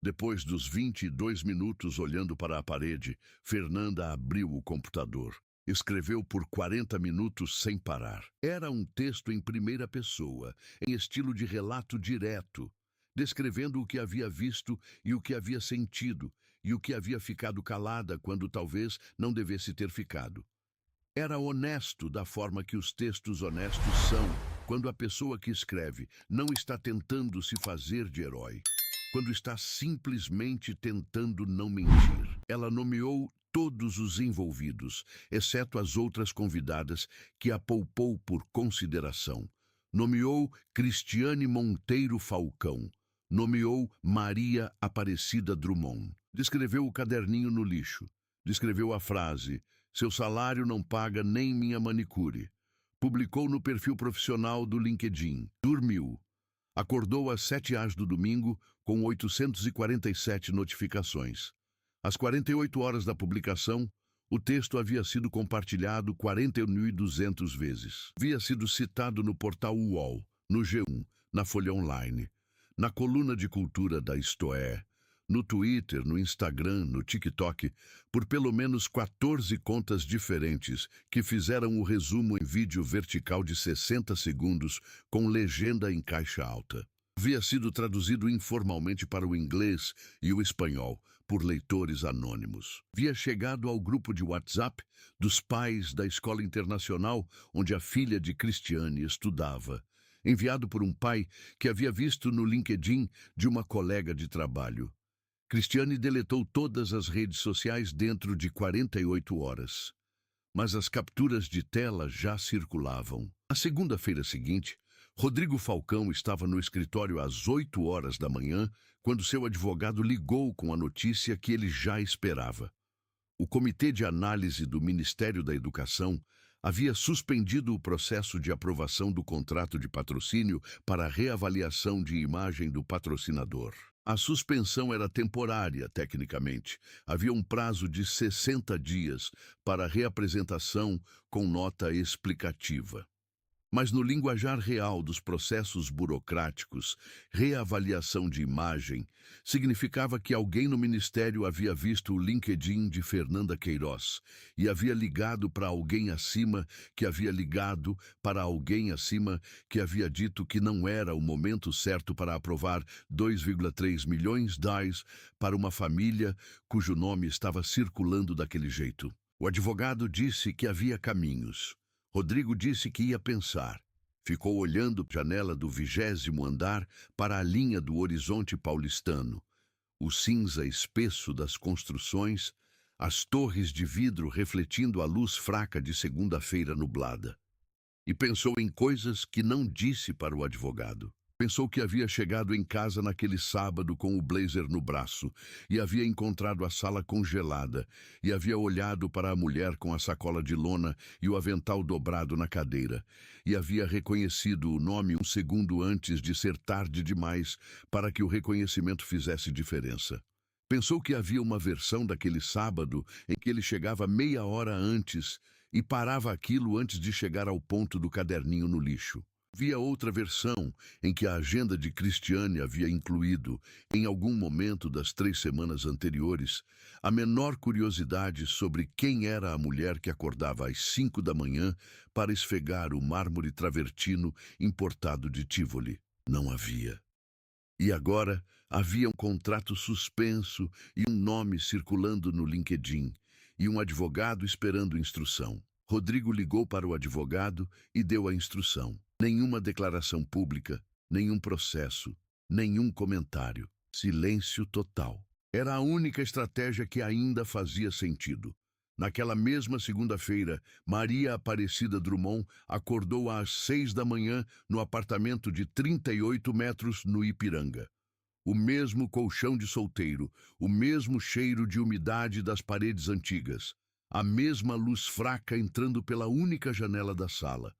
Depois dos 22 minutos olhando para a parede, Fernanda abriu o computador. Escreveu por 40 minutos sem parar. Era um texto em primeira pessoa, em estilo de relato direto, descrevendo o que havia visto e o que havia sentido, e o que havia ficado calada quando talvez não devesse ter ficado. Era honesto da forma que os textos honestos são, quando a pessoa que escreve não está tentando se fazer de herói, quando está simplesmente tentando não mentir. Ela nomeou todos os envolvidos, exceto as outras convidadas, que a poupou por consideração. Nomeou Cristiane Monteiro Falcão. Nomeou Maria Aparecida Drummond. Descreveu o caderninho no lixo. Descreveu a frase, seu salário não paga nem minha manicure. Publicou no perfil profissional do LinkedIn. Dormiu. Acordou às 7h do domingo com 847 notificações. Às 48 horas da publicação, o texto havia sido compartilhado 41.200 vezes. Havia sido citado no portal UOL, no G1, na Folha Online, na coluna de cultura da Istoé, no Twitter, no Instagram, no TikTok, por pelo menos 14 contas diferentes que fizeram o resumo em vídeo vertical de 60 segundos com legenda em caixa alta. Havia sido traduzido informalmente para o inglês e o espanhol por leitores anônimos. Havia chegado ao grupo de WhatsApp dos pais da escola internacional onde a filha de Cristiane estudava, enviado por um pai que havia visto no LinkedIn de uma colega de trabalho. Cristiane deletou todas as redes sociais dentro de 48 horas. Mas as capturas de tela já circulavam. Na segunda-feira seguinte, Rodrigo Falcão estava no escritório às 8 horas da manhã, quando seu advogado ligou com a notícia que ele já esperava. O Comitê de Análise do Ministério da Educação havia suspendido o processo de aprovação do contrato de patrocínio para a reavaliação de imagem do patrocinador. A suspensão era temporária, tecnicamente. Havia um prazo de 60 dias para a reapresentação com nota explicativa. Mas no linguajar real dos processos burocráticos, reavaliação de imagem significava que alguém no ministério havia visto o LinkedIn de Fernanda Queiroz e havia ligado para alguém acima que havia ligado para alguém acima que havia dito que não era o momento certo para aprovar 2,3 milhões de reais para uma família cujo nome estava circulando daquele jeito. O advogado disse que havia caminhos. Rodrigo disse que ia pensar. Ficou olhando a janela do 20º andar para a linha do horizonte paulistano, o cinza espesso das construções, as torres de vidro refletindo a luz fraca de segunda-feira nublada. e pensou em coisas que não disse para o advogado. Pensou que havia chegado em casa naquele sábado com o blazer no braço e havia encontrado a sala congelada e havia olhado para a mulher com a sacola de lona e o avental dobrado na cadeira e havia reconhecido o nome um segundo antes de ser tarde demais para que o reconhecimento fizesse diferença. Pensou que havia uma versão daquele sábado em que ele chegava meia hora antes e parava aquilo antes de chegar ao ponto do caderninho no lixo. Havia outra versão em que a agenda de Cristiane havia incluído, em algum momento das 3 semanas anteriores, a menor curiosidade sobre quem era a mulher que acordava às 5 da manhã para esfregar o mármore travertino importado de Tivoli. Não havia. E agora havia um contrato suspenso e um nome circulando no LinkedIn, e um advogado esperando instrução. Rodrigo ligou para o advogado e deu a instrução. Nenhuma declaração pública, nenhum processo, nenhum comentário. Silêncio total. Era a única estratégia que ainda fazia sentido. Naquela mesma segunda-feira, Maria Aparecida Drummond acordou às 6 da manhã no apartamento de 38 metros no Ipiranga. O mesmo colchão de solteiro, o mesmo cheiro de umidade das paredes antigas, a mesma luz fraca entrando pela única janela da sala.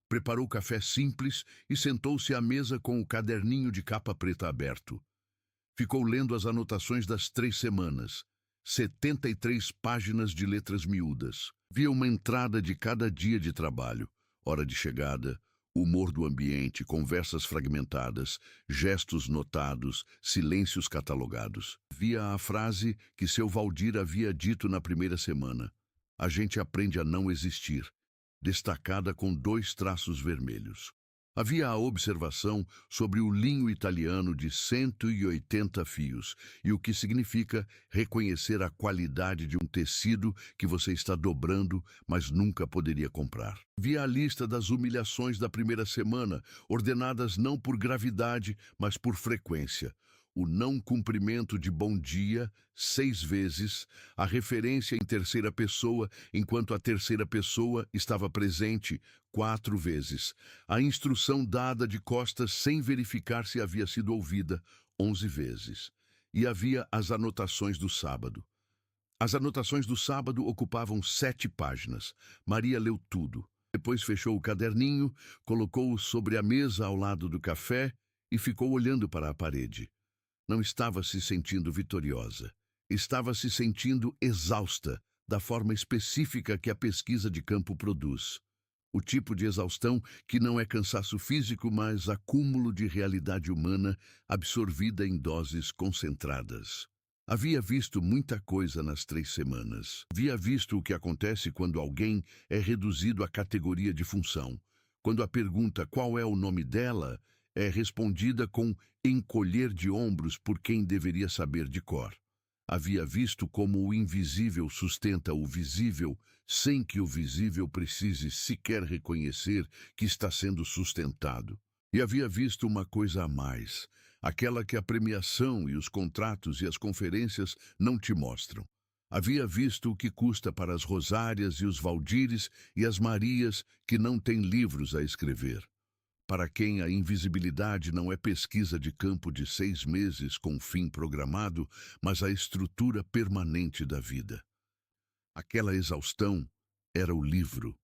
Preparou café simples e sentou-se à mesa com o caderninho de capa preta aberto. Ficou lendo as anotações das 3 semanas, 73 páginas de letras miúdas. Via uma entrada de cada dia de trabalho, hora de chegada, humor do ambiente, conversas fragmentadas, gestos notados, silêncios catalogados. Via a frase que seu Valdir havia dito na primeira semana: "A gente aprende a não existir", destacada com 2 traços vermelhos. Havia a observação sobre o linho italiano de 180 fios e o que significa reconhecer a qualidade de um tecido que você está dobrando, mas nunca poderia comprar. Via a lista das humilhações da primeira semana, ordenadas não por gravidade, mas por frequência. O não cumprimento de bom dia 6 vezes, a referência em terceira pessoa enquanto a terceira pessoa estava presente 4 vezes, a instrução dada de costas sem verificar se havia sido ouvida 11 vezes. E havia as anotações do sábado. As anotações do sábado ocupavam 7 páginas. Maria leu tudo. Depois fechou o caderninho, colocou-o sobre a mesa ao lado do café e ficou olhando para a parede. Não estava se sentindo vitoriosa. Estava se sentindo exausta, da forma específica que a pesquisa de campo produz. O tipo de exaustão que não é cansaço físico, mas acúmulo de realidade humana absorvida em doses concentradas. Havia visto muita coisa nas 3 semanas. Havia visto o que acontece quando alguém é reduzido à categoria de função. Quando a pergunta "qual é o nome dela?" é respondida com encolher de ombros por quem deveria saber de cor. Havia visto como o invisível sustenta o visível, sem que o visível precise sequer reconhecer que está sendo sustentado. E havia visto uma coisa a mais, aquela que a premiação e os contratos e as conferências não te mostram. Havia visto o que custa para as Rosárias e os Valdires e as Marias que não têm livros a escrever. Para quem a invisibilidade não é pesquisa de campo de 6 meses com fim programado, mas a estrutura permanente da vida. Aquela exaustão era o livro.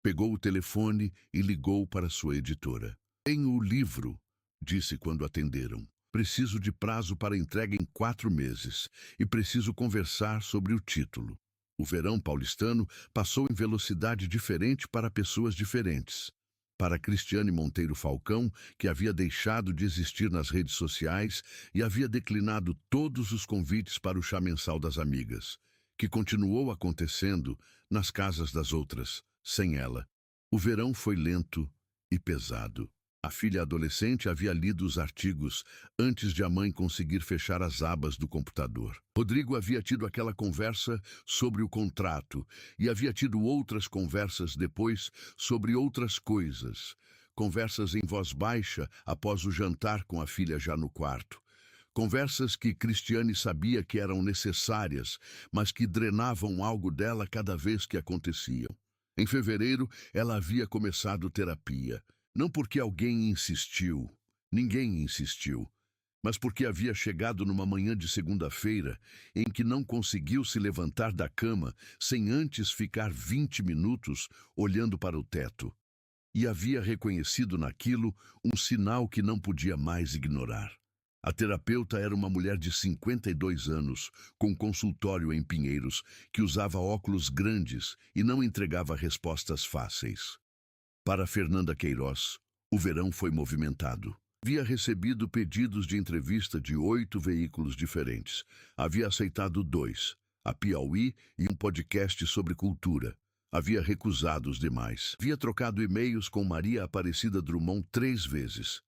Pegou o telefone e ligou para sua editora. "Tenho o livro", disse quando atenderam. "Preciso de prazo para entrega em 4 meses e preciso conversar sobre o título." O verão paulistano passou em velocidade diferente para pessoas diferentes. Para Cristiane Monteiro Falcão, que havia deixado de existir nas redes sociais e havia declinado todos os convites para o chá mensal das amigas, que continuou acontecendo nas casas das outras, sem ela. O verão foi lento e pesado. A filha adolescente havia lido os artigos antes de a mãe conseguir fechar as abas do computador. Rodrigo havia tido aquela conversa sobre o contrato e havia tido outras conversas depois sobre outras coisas. Conversas em voz baixa após o jantar com a filha já no quarto. Conversas que Cristiane sabia que eram necessárias, mas que drenavam algo dela cada vez que aconteciam. Em fevereiro, ela havia começado terapia. Não porque alguém insistiu, ninguém insistiu, mas porque havia chegado numa manhã de segunda-feira em que não conseguiu se levantar da cama sem antes ficar 20 minutos olhando para o teto. E havia reconhecido naquilo um sinal que não podia mais ignorar. A terapeuta era uma mulher de 52 anos, com consultório em Pinheiros, que usava óculos grandes e não entregava respostas fáceis. Para Fernanda Queiroz, o verão foi movimentado. Havia recebido pedidos de entrevista de 8 veículos diferentes. Havia aceitado 2, a Piauí e um podcast sobre cultura. Havia recusado os demais. Havia trocado e-mails com Maria Aparecida Drummond 3 vezes.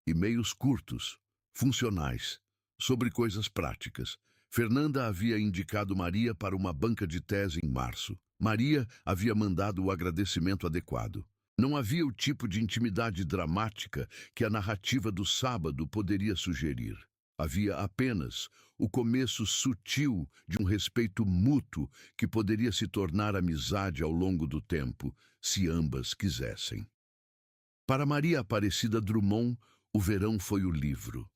E-mails curtos, funcionais, sobre coisas práticas. Fernanda havia indicado Maria para uma banca de tese em março. Maria havia mandado o agradecimento adequado. Não havia o tipo de intimidade dramática que a narrativa do sábado poderia sugerir. Havia apenas o começo sutil de um respeito mútuo que poderia se tornar amizade ao longo do tempo, se ambas quisessem. Para Maria Aparecida Drummond, o verão foi o livro.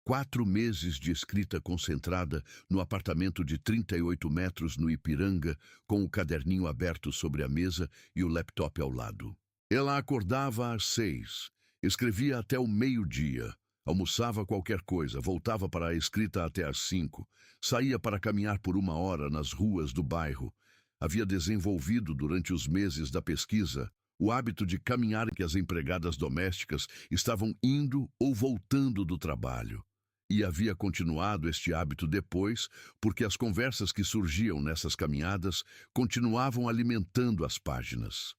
4 meses de escrita concentrada no apartamento de 38 metros no Ipiranga, com o caderninho aberto sobre a mesa e o laptop ao lado. Ela acordava às 6, escrevia até o meio-dia, almoçava qualquer coisa, voltava para a escrita até às 5, saía para caminhar por 1 hora nas ruas do bairro. Havia desenvolvido durante os meses da pesquisa o hábito de caminhar em que as empregadas domésticas estavam indo ou voltando do trabalho. E havia continuado este hábito depois, porque as conversas que surgiam nessas caminhadas continuavam alimentando as páginas.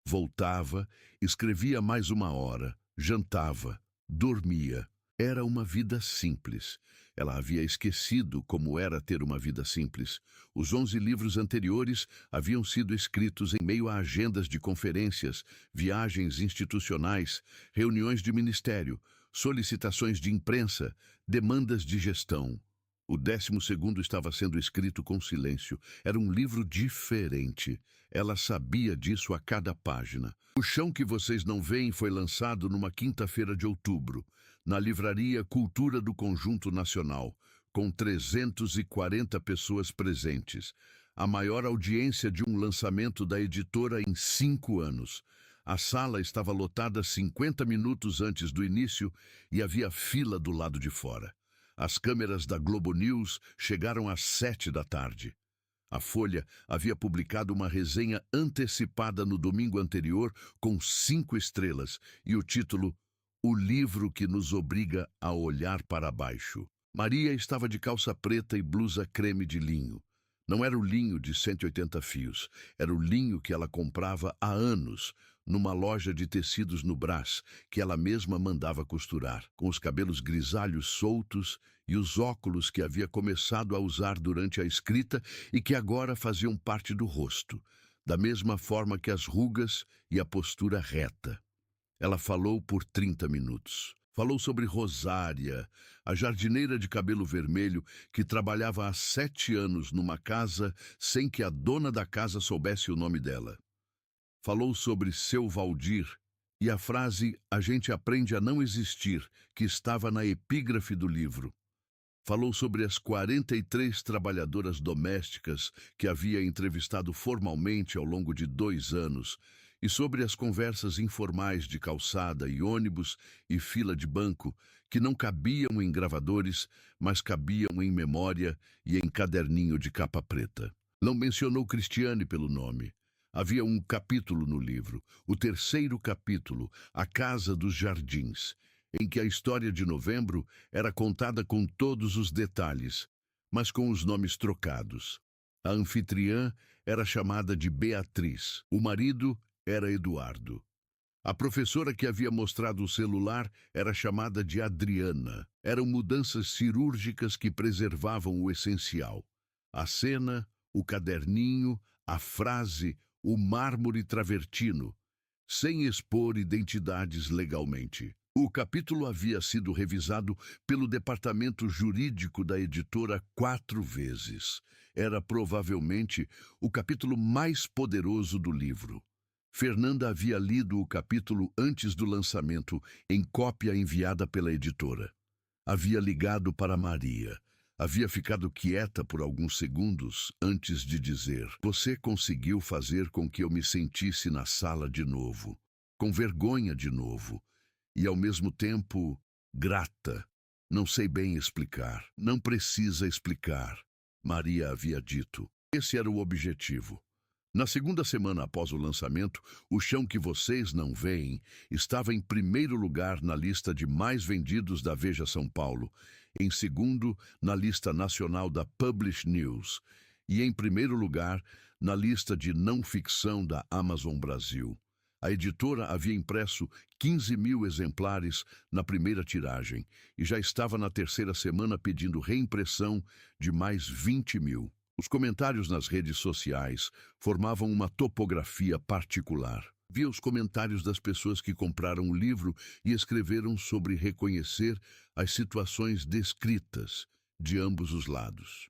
Voltava, escrevia mais 1 hora, jantava, dormia. Era uma vida simples. Ela havia esquecido como era ter uma vida simples. Os 11 livros anteriores haviam sido escritos em meio a agendas de conferências, viagens institucionais, reuniões de ministério, solicitações de imprensa, demandas de gestão. O 12º estava sendo escrito com silêncio. Era um livro diferente. Ela sabia disso a cada página. O Chão que Vocês Não Veem foi lançado numa quinta-feira de outubro, na livraria Cultura do Conjunto Nacional, com 340 pessoas presentes. A maior audiência de um lançamento da editora em 5 anos. A sala estava lotada 50 minutos antes do início e havia fila do lado de fora. As câmeras da Globo News chegaram às 7 da tarde. A Folha havia publicado uma resenha antecipada no domingo anterior com 5 estrelas e o título O Livro que Nos Obriga a Olhar para Baixo. Maria estava de calça preta e blusa creme de linho. Não era o linho de 180 fios, era o linho que ela comprava há anos, numa loja de tecidos no Brás, que ela mesma mandava costurar, com os cabelos grisalhos soltos e os óculos que havia começado a usar durante a escrita e que agora faziam parte do rosto, da mesma forma que as rugas e a postura reta. Ela falou por 30 minutos. Falou sobre Rosária, a jardineira de cabelo vermelho que trabalhava há 7 anos numa casa sem que a dona da casa soubesse o nome dela. Falou sobre Seu Valdir e a frase "A gente aprende a não existir", que estava na epígrafe do livro. Falou sobre as 43 trabalhadoras domésticas que havia entrevistado formalmente ao longo de 2 anos e sobre as conversas informais de calçada e ônibus e fila de banco que não cabiam em gravadores, mas cabiam em memória e em caderninho de capa preta. Não mencionou Cristiane pelo nome. Havia um capítulo no livro, o 3º capítulo, A Casa dos Jardins, em que a história de Novembro era contada com todos os detalhes, mas com os nomes trocados. A anfitriã era chamada de Beatriz, o marido era Eduardo. A professora que havia mostrado o celular era chamada de Adriana. Eram mudanças cirúrgicas que preservavam o essencial. A cena, o caderninho, a frase, o mármore travertino, sem expor identidades legalmente. O capítulo havia sido revisado pelo departamento jurídico da editora 4 vezes. era provavelmente o capítulo mais poderoso do livro. Fernanda havia lido o capítulo antes do lançamento, em cópia enviada pela editora. Havia ligado para Maria. Havia ficado quieta por alguns segundos antes de dizer: "Você conseguiu fazer com que eu me sentisse na sala de novo, com vergonha de novo, e ao mesmo tempo grata. Não sei bem explicar. Não precisa explicar", Maria havia dito. Esse era o objetivo. Na segunda semana após o lançamento, O Chão que Vocês Não Veem estava em primeiro lugar na lista de mais vendidos da Veja São Paulo, em segundo na lista nacional da Publish News e em primeiro lugar na lista de não ficção da Amazon Brasil. A editora havia impresso 15.000 exemplares na primeira tiragem e já estava na terceira semana pedindo reimpressão de mais 20.000. Os comentários nas redes sociais formavam uma topografia particular. Via os comentários das pessoas que compraram o livro e escreveram sobre reconhecer as situações descritas de ambos os lados.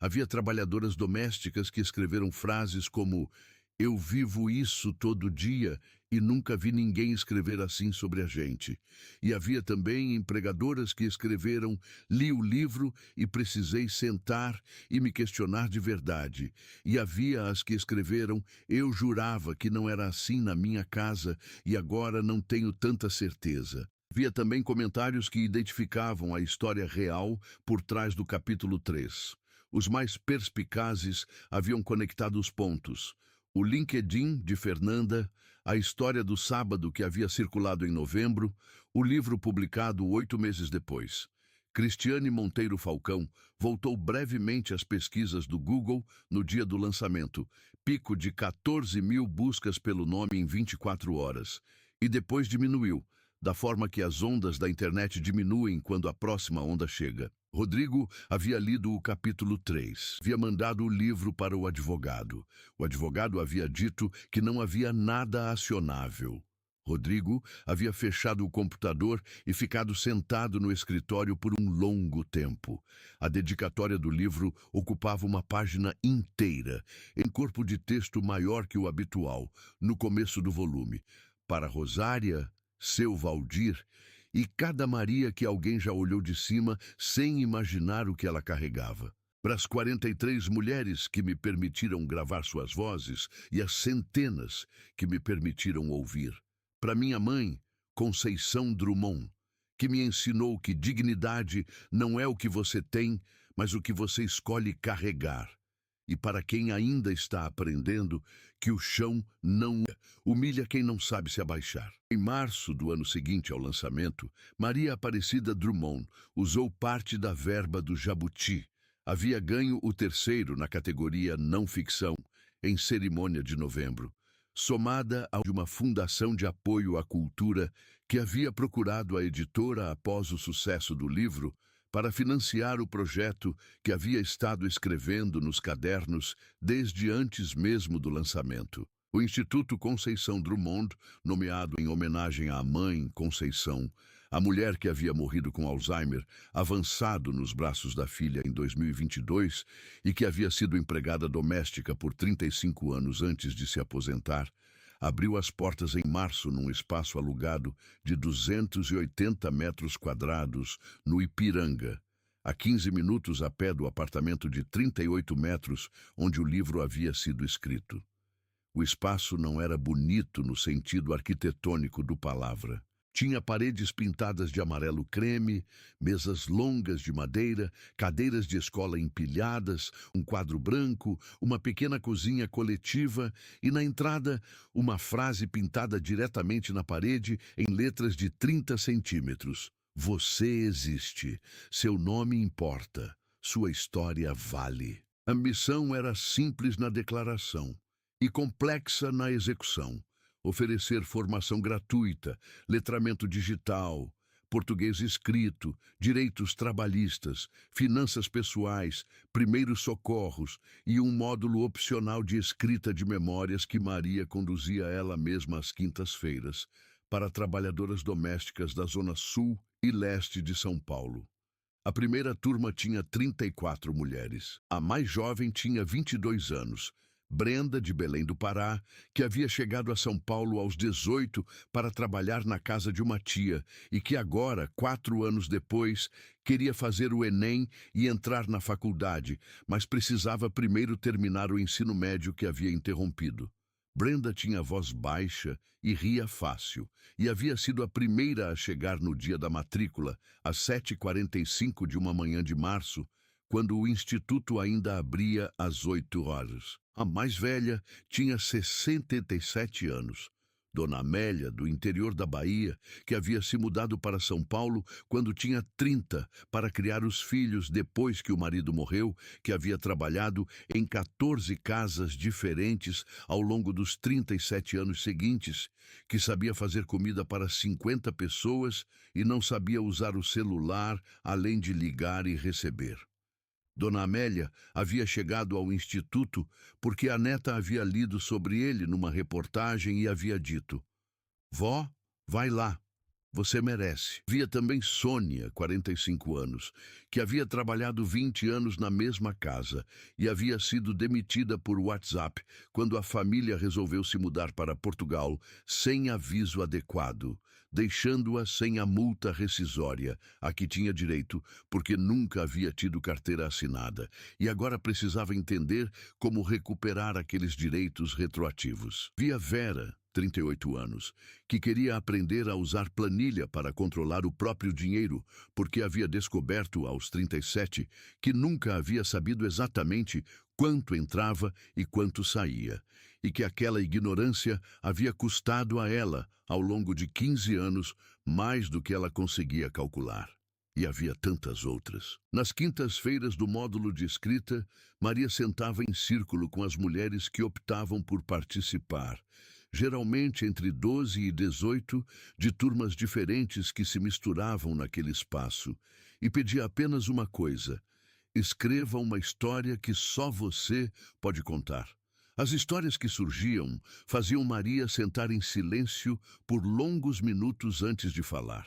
Havia trabalhadoras domésticas que escreveram frases como: "Eu vivo isso todo dia e nunca vi ninguém escrever assim sobre a gente." E havia também empregadoras que escreveram: "Li o livro e precisei sentar e me questionar de verdade." E havia as que escreveram: "Eu jurava que não era assim na minha casa e agora não tenho tanta certeza." Havia também comentários que identificavam a história real por trás do capítulo 3. Os mais perspicazes haviam conectado os pontos: o LinkedIn de Fernanda, a história do sábado que havia circulado em novembro, o livro publicado 8 meses depois. Cristiane Monteiro Falcão voltou brevemente às pesquisas do Google no dia do lançamento, pico de 14.000 buscas pelo nome em 24 horas, e depois diminuiu, da forma que as ondas da internet diminuem quando a próxima onda chega. Rodrigo havia lido o capítulo 3. Havia mandado o livro para o advogado. O advogado havia dito que não havia nada acionável. Rodrigo havia fechado o computador e ficado sentado no escritório por um longo tempo. A dedicatória do livro ocupava uma página inteira, em corpo de texto maior que o habitual, no começo do volume. Para Rosária, seu Valdir e cada Maria que alguém já olhou de cima sem imaginar o que ela carregava. Para as 43 mulheres que me permitiram gravar suas vozes e as centenas que me permitiram ouvir. Para minha mãe, Conceição Drummond, que me ensinou que dignidade não é o que você tem, mas o que você escolhe carregar. E para quem ainda está aprendendo, que o chão não humilha quem não sabe se abaixar. Em março do ano seguinte ao lançamento, Maria Aparecida Drummond usou parte da verba do Jabuti. Havia ganho o terceiro na categoria não ficção, em cerimônia de novembro, somada a uma fundação de apoio à cultura que havia procurado a editora após o sucesso do livro, para financiar o projeto que havia estado escrevendo nos cadernos desde antes mesmo do lançamento. O Instituto Conceição Drummond, nomeado em homenagem à mãe Conceição, a mulher que havia morrido com Alzheimer, avançado nos braços da filha em 2022 e que havia sido empregada doméstica por 35 anos antes de se aposentar, abriu as portas em março num espaço alugado de 280 metros quadrados no Ipiranga, a 15 minutos a pé do apartamento de 38 metros onde o livro havia sido escrito. O espaço não era bonito no sentido arquitetônico do palavra. Tinha paredes pintadas de amarelo creme, mesas longas de madeira, cadeiras de escola empilhadas, um quadro branco, uma pequena cozinha coletiva e, na entrada, uma frase pintada diretamente na parede em letras de 30 centímetros. Você existe. Seu nome importa. Sua história vale. A missão era simples na declaração e complexa na execução. Oferecer formação gratuita, letramento digital, português escrito, direitos trabalhistas, finanças pessoais, primeiros socorros e um módulo opcional de escrita de memórias que Maria conduzia ela mesma às quintas-feiras, para trabalhadoras domésticas da Zona Sul e Leste de São Paulo. A primeira turma tinha 34 mulheres. A mais jovem tinha 22 anos. Brenda, de Belém do Pará, que havia chegado a São Paulo aos 18 para trabalhar na casa de uma tia e que agora, 4 anos depois, queria fazer o Enem e entrar na faculdade, mas precisava primeiro terminar o ensino médio que havia interrompido. Brenda tinha voz baixa e ria fácil, e havia sido a primeira a chegar no dia da matrícula, às 7h45 de uma manhã de março, quando o instituto ainda abria às 8 horas. A mais velha tinha 67 anos. Dona Amélia, do interior da Bahia, que havia se mudado para São Paulo quando tinha 30 para criar os filhos depois que o marido morreu, que havia trabalhado em 14 casas diferentes ao longo dos 37 anos seguintes, que sabia fazer comida para 50 pessoas e não sabia usar o celular além de ligar e receber. Dona Amélia havia chegado ao instituto porque a neta havia lido sobre ele numa reportagem e havia dito: "Vó, vai lá, você merece." Havia também Sônia, 45 anos, que havia trabalhado 20 anos na mesma casa e havia sido demitida por WhatsApp quando a família resolveu se mudar para Portugal sem aviso adequado, deixando-a sem a multa rescisória a que tinha direito porque nunca havia tido carteira assinada e agora precisava entender como recuperar aqueles direitos retroativos. Via Vera, 38 anos, que queria aprender a usar planilha para controlar o próprio dinheiro, porque havia descoberto aos 37 que nunca havia sabido exatamente quanto entrava e quanto saía, e que aquela ignorância havia custado a ela, ao longo de 15 anos, mais do que ela conseguia calcular. E havia tantas outras. Nas quintas-feiras do módulo de escrita, Maria sentava em círculo com as mulheres que optavam por participar, geralmente entre 12 e 18, de turmas diferentes que se misturavam naquele espaço, e pedia apenas uma coisa: escreva uma história que só você pode contar. As histórias que surgiam faziam Maria sentar em silêncio por longos minutos antes de falar.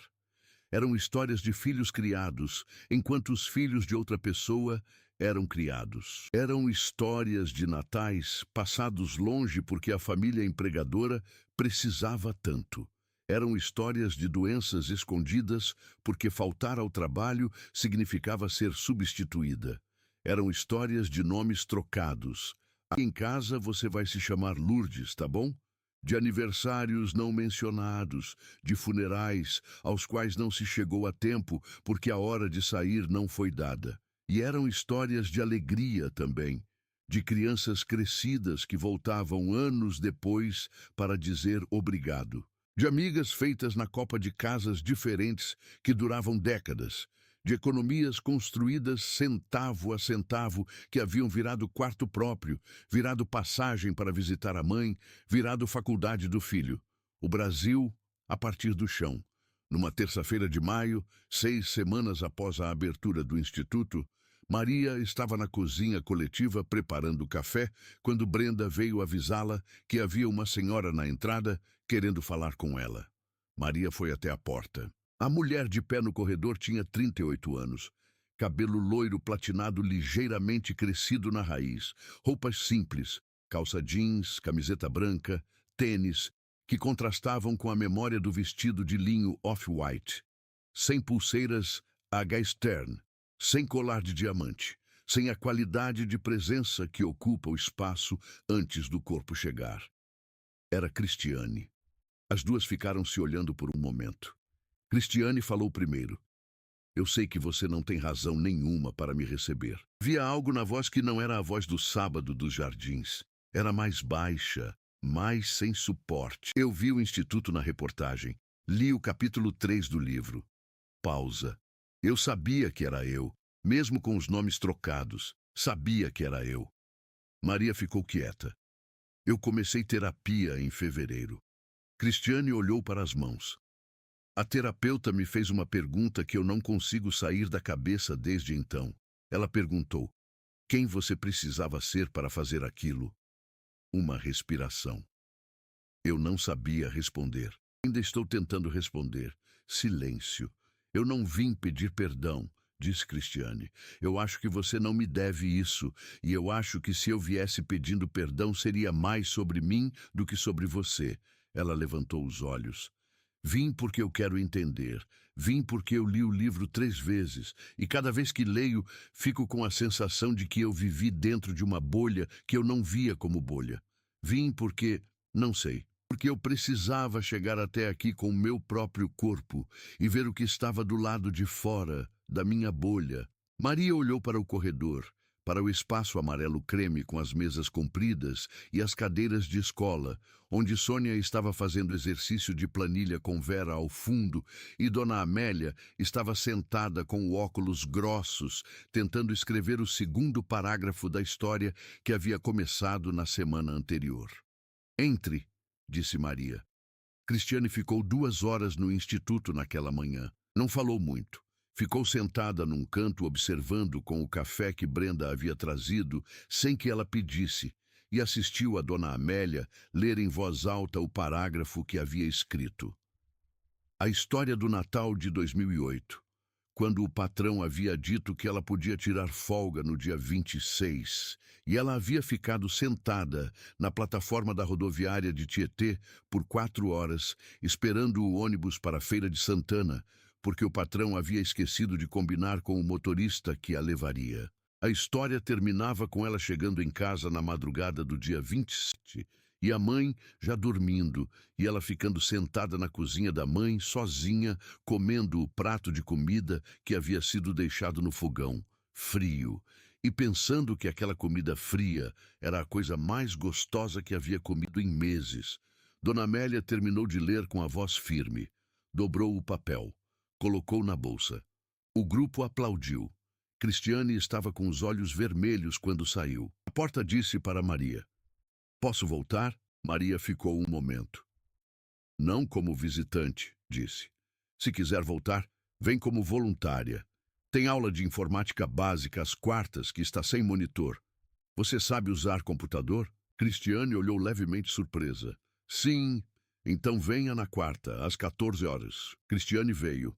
Eram histórias de filhos criados, enquanto os filhos de outra pessoa eram criados. Eram histórias de natais passados longe porque a família empregadora precisava tanto. Eram histórias de doenças escondidas porque faltar ao trabalho significava ser substituída. Eram histórias de nomes trocados. Aqui em casa você vai se chamar Lourdes, tá bom? De aniversários não mencionados, de funerais aos quais não se chegou a tempo porque a hora de sair não foi dada. E eram histórias de alegria também, de crianças crescidas que voltavam anos depois para dizer obrigado, de amigas feitas na copa de casas diferentes que duravam décadas, de economias construídas centavo a centavo que haviam virado quarto próprio, virado passagem para visitar a mãe, virado faculdade do filho. O Brasil a partir do chão. Numa terça-feira de maio, 6 semanas após a abertura do instituto, Maria estava na cozinha coletiva preparando o café quando Brenda veio avisá-la que havia uma senhora na entrada querendo falar com ela. Maria foi até a porta. A mulher de pé no corredor tinha 38 anos. Cabelo loiro platinado ligeiramente crescido na raiz, roupas simples, calça jeans, camiseta branca, tênis, que contrastavam com a memória do vestido de linho off-white. Sem pulseiras H. Stern, sem colar de diamante, sem a qualidade de presença que ocupa o espaço antes do corpo chegar. Era Cristiane. As duas ficaram se olhando por um momento. Cristiane falou primeiro. Eu sei que você não tem razão nenhuma para me receber. Havia algo na voz que não era a voz do sábado dos jardins. Era mais baixa, mais sem suporte. Eu vi o instituto na reportagem. Li o capítulo 3 do livro. Pausa. Eu sabia que era eu, mesmo com os nomes trocados. Sabia que era eu. Maria ficou quieta. Eu comecei terapia em fevereiro. Cristiane olhou para as mãos. A terapeuta me fez uma pergunta que eu não consigo sair da cabeça desde então. Ela perguntou: quem você precisava ser para fazer aquilo? Uma respiração. Eu não sabia responder. Ainda estou tentando responder. Silêncio. Eu não vim pedir perdão, disse Cristiane. Eu acho que você não me deve isso, e eu acho que se eu viesse pedindo perdão seria mais sobre mim do que sobre você. Ela levantou os olhos. Vim porque eu quero entender. Vim porque eu li o livro 3 vezes, e cada vez que leio, fico com a sensação de que eu vivi dentro de uma bolha que eu não via como bolha. Vim porque, não sei, porque eu precisava chegar até aqui com o meu próprio corpo e ver o que estava do lado de fora da minha bolha. Maria olhou para o corredor, para o espaço amarelo creme com as mesas compridas e as cadeiras de escola, onde Sônia estava fazendo exercício de planilha com Vera ao fundo e Dona Amélia estava sentada com óculos grossos, tentando escrever o segundo parágrafo da história que havia começado na semana anterior. Entre, disse Maria. Cristiane ficou 2 horas no instituto naquela manhã. Não falou muito. Ficou sentada num canto observando com o café que Brenda havia trazido, sem que ela pedisse, e assistiu a Dona Amélia ler em voz alta o parágrafo que havia escrito. A história do Natal de 2008, quando o patrão havia dito que ela podia tirar folga no dia 26, e ela havia ficado sentada na plataforma da rodoviária de Tietê por 4 horas, esperando o ônibus para a Feira de Santana, porque o patrão havia esquecido de combinar com o motorista que a levaria. A história terminava com ela chegando em casa na madrugada do dia 27, e a mãe já dormindo, e ela ficando sentada na cozinha da mãe, sozinha, comendo o prato de comida que havia sido deixado no fogão, frio, e pensando que aquela comida fria era a coisa mais gostosa que havia comido em meses. Dona Amélia terminou de ler com a voz firme, dobrou o papel, colocou na bolsa. O grupo aplaudiu. Cristiane estava com os olhos vermelhos quando saiu. A porta disse para Maria: "Posso voltar?" Maria ficou um momento. "Não como visitante", disse. "Se quiser voltar, vem como voluntária. Tem aula de informática básica às quartas que está sem monitor. Você sabe usar computador?" Cristiane olhou levemente surpresa. "Sim, então venha na quarta, às 14 horas. Cristiane veio.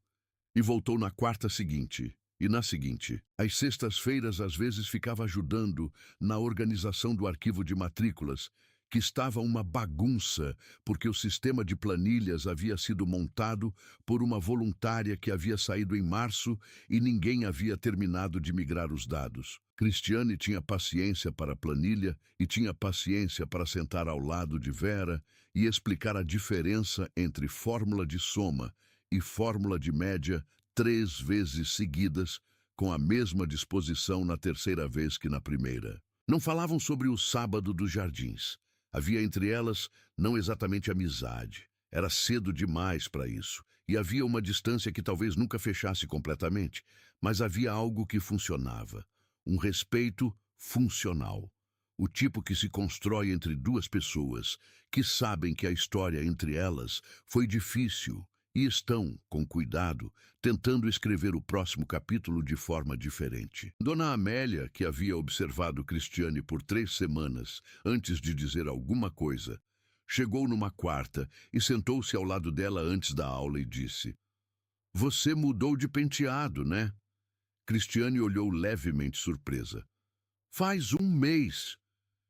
E voltou na quarta seguinte, e na seguinte. Às sextas-feiras, às vezes, ficava ajudando na organização do arquivo de matrículas, que estava uma bagunça, porque o sistema de planilhas havia sido montado por uma voluntária que havia saído em março e ninguém havia terminado de migrar os dados. Cristiane tinha paciência para a planilha e tinha paciência para sentar ao lado de Vera e explicar a diferença entre fórmula de soma e fórmula de média 3 vezes seguidas, com a mesma disposição na terceira vez que na primeira. Não falavam sobre o sábado dos jardins. Havia entre elas não exatamente amizade. Era cedo demais para isso, e havia uma distância que talvez nunca fechasse completamente, mas havia algo que funcionava. Um respeito funcional. O tipo que se constrói entre 2 pessoas que sabem que a história entre elas foi difícil, e estão, com cuidado, tentando escrever o próximo capítulo de forma diferente. Dona Amélia, que havia observado Cristiane por 3 semanas antes de dizer alguma coisa, chegou numa quarta e sentou-se ao lado dela antes da aula e disse: "Você mudou de penteado, né?" Cristiane olhou levemente surpresa. "Faz 1 mês.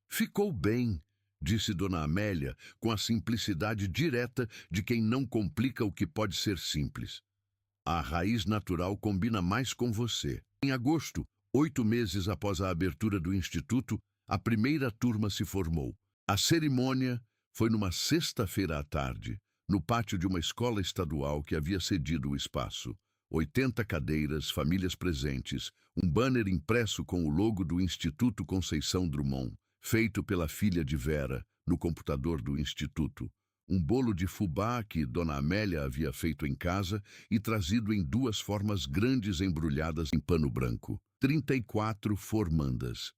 Ficou bem", disse Dona Amélia, com a simplicidade direta de quem não complica o que pode ser simples. "A raiz natural combina mais com você." Em agosto, 8 meses após a abertura do instituto, a primeira turma se formou. A cerimônia foi numa sexta-feira à tarde, no pátio de uma escola estadual que havia cedido o espaço. 80 cadeiras, famílias presentes, um banner impresso com o logo do Instituto Conceição Drummond, feito pela filha de Vera, no computador do instituto. Um bolo de fubá que Dona Amélia havia feito em casa e trazido em 2 formas grandes embrulhadas em pano branco. 34 formandas.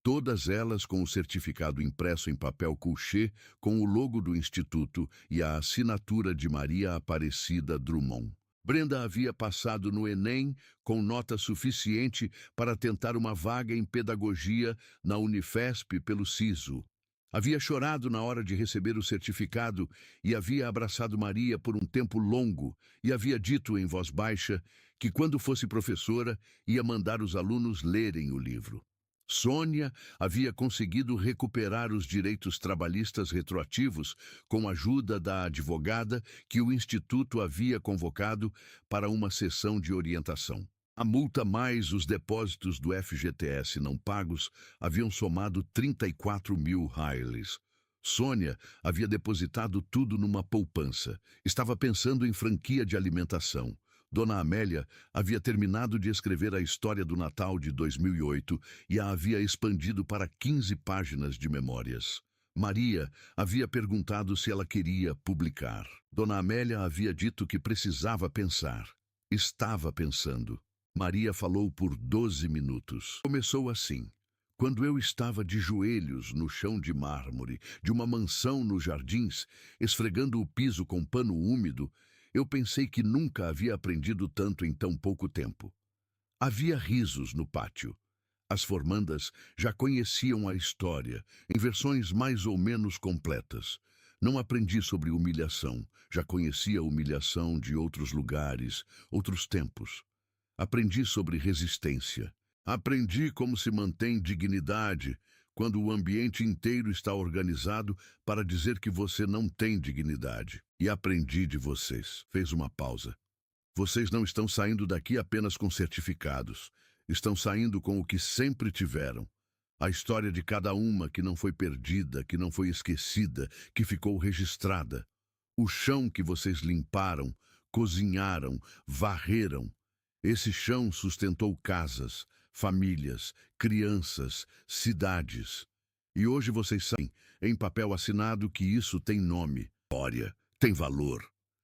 Todas elas com o certificado impresso em papel couché com o logo do instituto e a assinatura de Maria Aparecida Drummond. Brenda havia passado no Enem com nota suficiente para tentar uma vaga em pedagogia na Unifesp pelo SISU. Havia chorado na hora de receber o certificado e havia abraçado Maria por um tempo longo e havia dito em voz baixa que quando fosse professora ia mandar os alunos lerem o livro. Sônia havia conseguido recuperar os direitos trabalhistas retroativos com a ajuda da advogada que o Instituto havia convocado para uma sessão de orientação. A multa mais os depósitos do FGTS não pagos haviam somado 34 mil reais. Sônia havia depositado tudo numa poupança. Estava pensando em franquia de alimentação. Dona Amélia havia terminado de escrever a história do Natal de 2008 e a havia expandido para 15 páginas de memórias. Maria havia perguntado se ela queria publicar. Dona Amélia havia dito que precisava pensar. Estava pensando. Maria falou por 12 minutos. Começou assim. Quando eu estava de joelhos no chão de mármore de uma mansão nos Jardins, esfregando o piso com pano úmido, eu pensei que nunca havia aprendido tanto em tão pouco tempo. Havia risos no pátio. As formandas já conheciam a história, em versões mais ou menos completas. Não aprendi sobre humilhação, já conhecia a humilhação de outros lugares, outros tempos. Aprendi sobre resistência. Aprendi como se mantém dignidade quando o ambiente inteiro está organizado para dizer que você não tem dignidade. E aprendi de vocês. Fez uma pausa. Vocês não estão saindo daqui apenas com certificados. Estão saindo com o que sempre tiveram. A história de cada uma que não foi perdida, que não foi esquecida, que ficou registrada. O chão que vocês limparam, cozinharam, varreram. Esse chão sustentou casas, famílias, crianças, cidades. E hoje vocês sabem, em papel assinado, que isso tem nome, história, tem valor.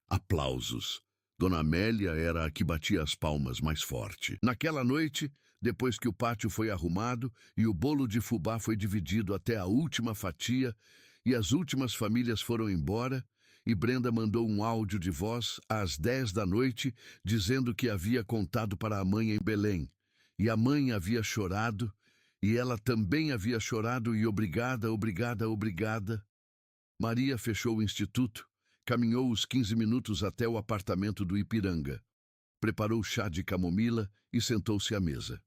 Aplausos. Dona Amélia era a que batia as palmas mais forte. Naquela noite, depois que o pátio foi arrumado e o bolo de fubá foi dividido até a última fatia e as últimas famílias foram embora, e Brenda mandou um áudio de voz às 10 da noite dizendo que havia contado para a mãe em Belém. E a mãe havia chorado, e ela também havia chorado e obrigada, obrigada, obrigada. Maria fechou o instituto, caminhou os 15 minutos até o apartamento do Ipiranga. Preparou chá de camomila e sentou-se à mesa.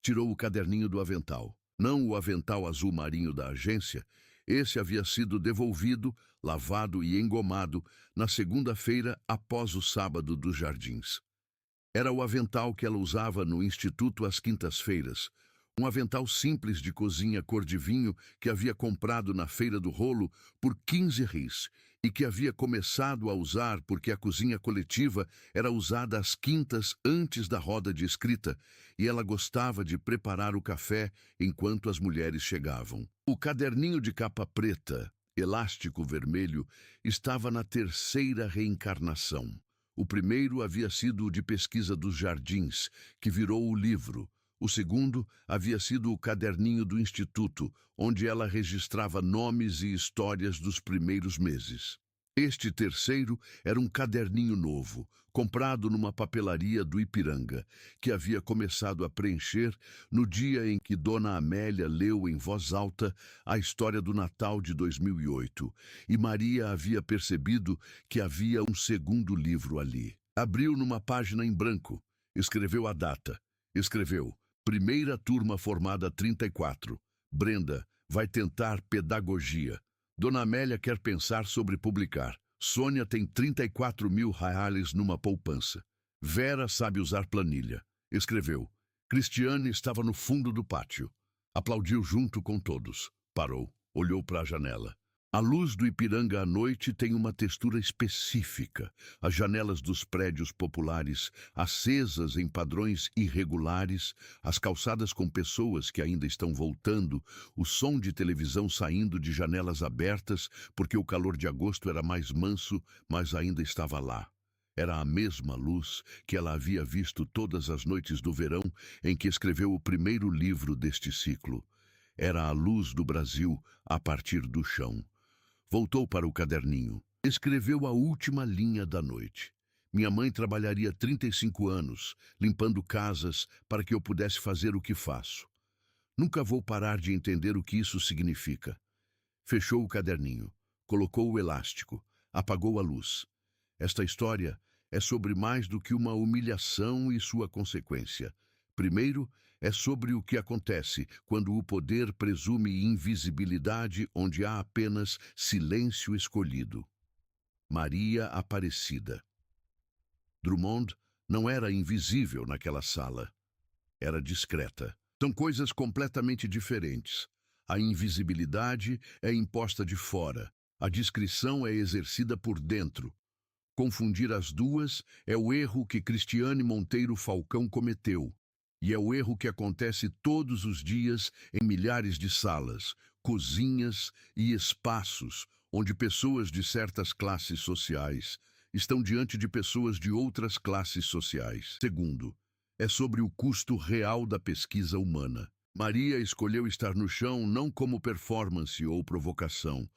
Tirou o caderninho do avental. Não o avental azul marinho da agência. Esse havia sido devolvido, lavado e engomado na segunda-feira após o sábado dos Jardins. Era o avental que ela usava no instituto às quintas-feiras. Um avental simples de cozinha cor de vinho que havia comprado na Feira do Rolo por 15 reais e que havia começado a usar porque a cozinha coletiva era usada às quintas antes da roda de escrita e ela gostava de preparar o café enquanto as mulheres chegavam. O caderninho de capa preta, elástico vermelho, estava na terceira reencarnação. O primeiro havia sido o de pesquisa dos Jardins, que virou o livro. O segundo havia sido o caderninho do Instituto, onde ela registrava nomes e histórias dos primeiros meses. Este terceiro era um caderninho novo, comprado numa papelaria do Ipiranga, que havia começado a preencher no dia em que Dona Amélia leu em voz alta a história do Natal de 2008, e Maria havia percebido que havia um segundo livro ali. Abriu numa página em branco, escreveu a data, escreveu: Primeira turma formada 34. Brenda vai tentar pedagogia. Dona Amélia quer pensar sobre publicar. Sônia tem 34 mil reais numa poupança. Vera sabe usar planilha. Escreveu. Cristiane estava no fundo do pátio. Aplaudiu junto com todos. Parou. Olhou para a janela. A luz do Ipiranga à noite tem uma textura específica. As janelas dos prédios populares, acesas em padrões irregulares, as calçadas com pessoas que ainda estão voltando, o som de televisão saindo de janelas abertas, porque o calor de agosto era mais manso, mas ainda estava lá. Era a mesma luz que ela havia visto todas as noites do verão em que escreveu o primeiro livro deste ciclo. Era a luz do Brasil a partir do chão. Voltou para o caderninho. Escreveu a última linha da noite. Minha mãe trabalharia 35 anos, limpando casas para que eu pudesse fazer o que faço. Nunca vou parar de entender o que isso significa. Fechou o caderninho, colocou o elástico, apagou a luz. Esta história é sobre mais do que uma humilhação e sua consequência. Primeiro, é sobre o que acontece quando o poder presume invisibilidade onde há apenas silêncio escolhido. Maria Aparecida. Drummond não era invisível naquela sala. Era discreta. São coisas completamente diferentes. A invisibilidade é imposta de fora. A discrição é exercida por dentro. Confundir as duas é o erro que Cristiane Monteiro Falcão cometeu. E é o erro que acontece todos os dias em milhares de salas, cozinhas e espaços onde pessoas de certas classes sociais estão diante de pessoas de outras classes sociais. Segundo, é sobre o custo real da pesquisa humana. Maria escolheu estar no chão não como performance ou provocação,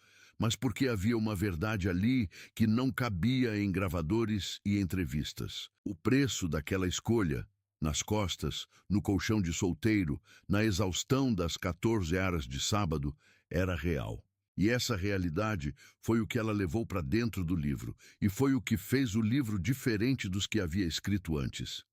mas porque havia uma verdade ali que não cabia em gravadores e entrevistas. O preço daquela escolha, nas costas, no colchão de solteiro, na exaustão das 14 horas de sábado, era real. E essa realidade foi o que ela levou para dentro do livro, e foi o que fez o livro diferente dos que havia escrito antes.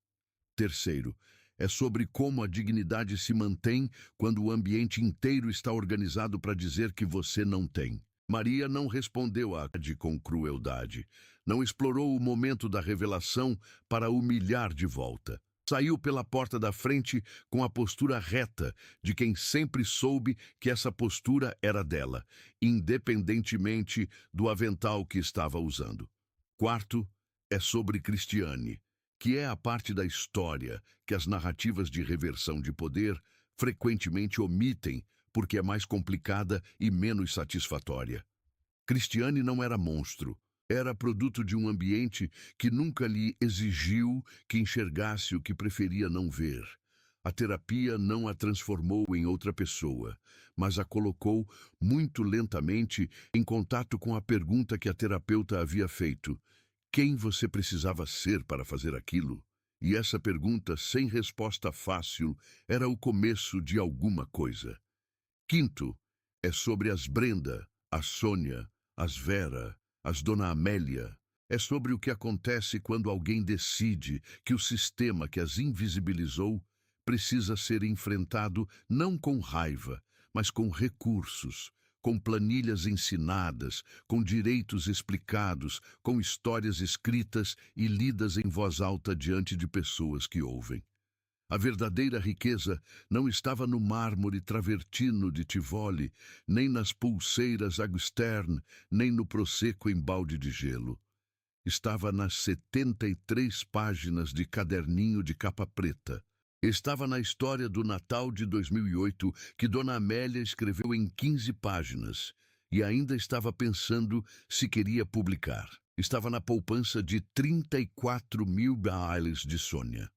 Terceiro, é sobre como a dignidade se mantém quando o ambiente inteiro está organizado para dizer que você não tem. Maria não respondeu a com crueldade, não explorou o momento da revelação para humilhar de volta. Saiu pela porta da frente com a postura reta de quem sempre soube que essa postura era dela, independentemente do avental que estava usando. Quarto, é sobre Cristiane, que é a parte da história que as narrativas de reversão de poder frequentemente omitem porque é mais complicada e menos satisfatória. Cristiane não era monstro. Era produto de um ambiente que nunca lhe exigiu que enxergasse o que preferia não ver. A terapia não a transformou em outra pessoa, mas a colocou muito lentamente em contato com a pergunta que a terapeuta havia feito: quem você precisava ser para fazer aquilo? E essa pergunta, sem resposta fácil, era o começo de alguma coisa. Quinto, é sobre as Brenda, a Sônia, as Vera, as Dona Amélia. É sobre o que acontece quando alguém decide que o sistema que as invisibilizou precisa ser enfrentado não com raiva, mas com recursos, com planilhas ensinadas, com direitos explicados, com histórias escritas e lidas em voz alta diante de pessoas que ouvem. A verdadeira riqueza não estava no mármore travertino de Tivoli, nem nas pulseiras Augusterne, nem no Prosecco em balde de gelo. Estava nas 73 páginas de caderninho de capa preta. Estava na história do Natal de 2008, que Dona Amélia escreveu em 15 páginas, e ainda estava pensando se queria publicar. Estava na poupança de 34 mil reais de Sônia.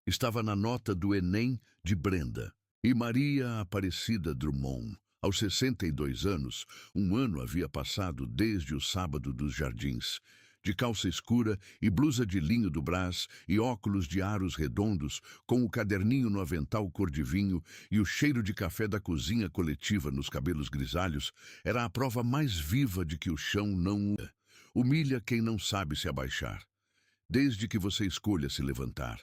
Estava na nota do Enem de Brenda. E Maria Aparecida Drummond, aos 62 anos, um ano havia passado desde o sábado dos Jardins, de calça escura e blusa de linho do Brás e óculos de aros redondos, com o caderninho no avental cor de vinho e o cheiro de café da cozinha coletiva nos cabelos grisalhos, era a prova mais viva de que o chão não humilha quem não sabe se abaixar, desde que você escolha se levantar.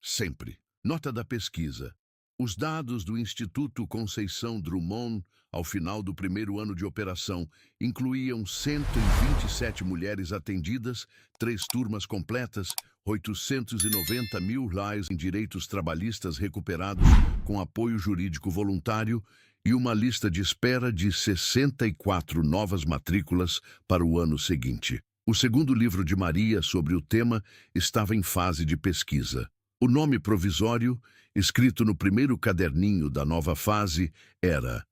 Sempre. Nota da pesquisa. Os dados do Instituto Conceição Drummond, ao final do primeiro ano de operação, incluíam 127 mulheres atendidas, 3 turmas completas, 890 mil reais em direitos trabalhistas recuperados com apoio jurídico voluntário e uma lista de espera de 64 novas matrículas para o ano seguinte. O segundo livro de Maria sobre o tema estava em fase de pesquisa. O nome provisório, escrito no primeiro caderninho da nova fase, era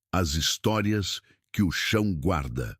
As Histórias que o Chão Guarda.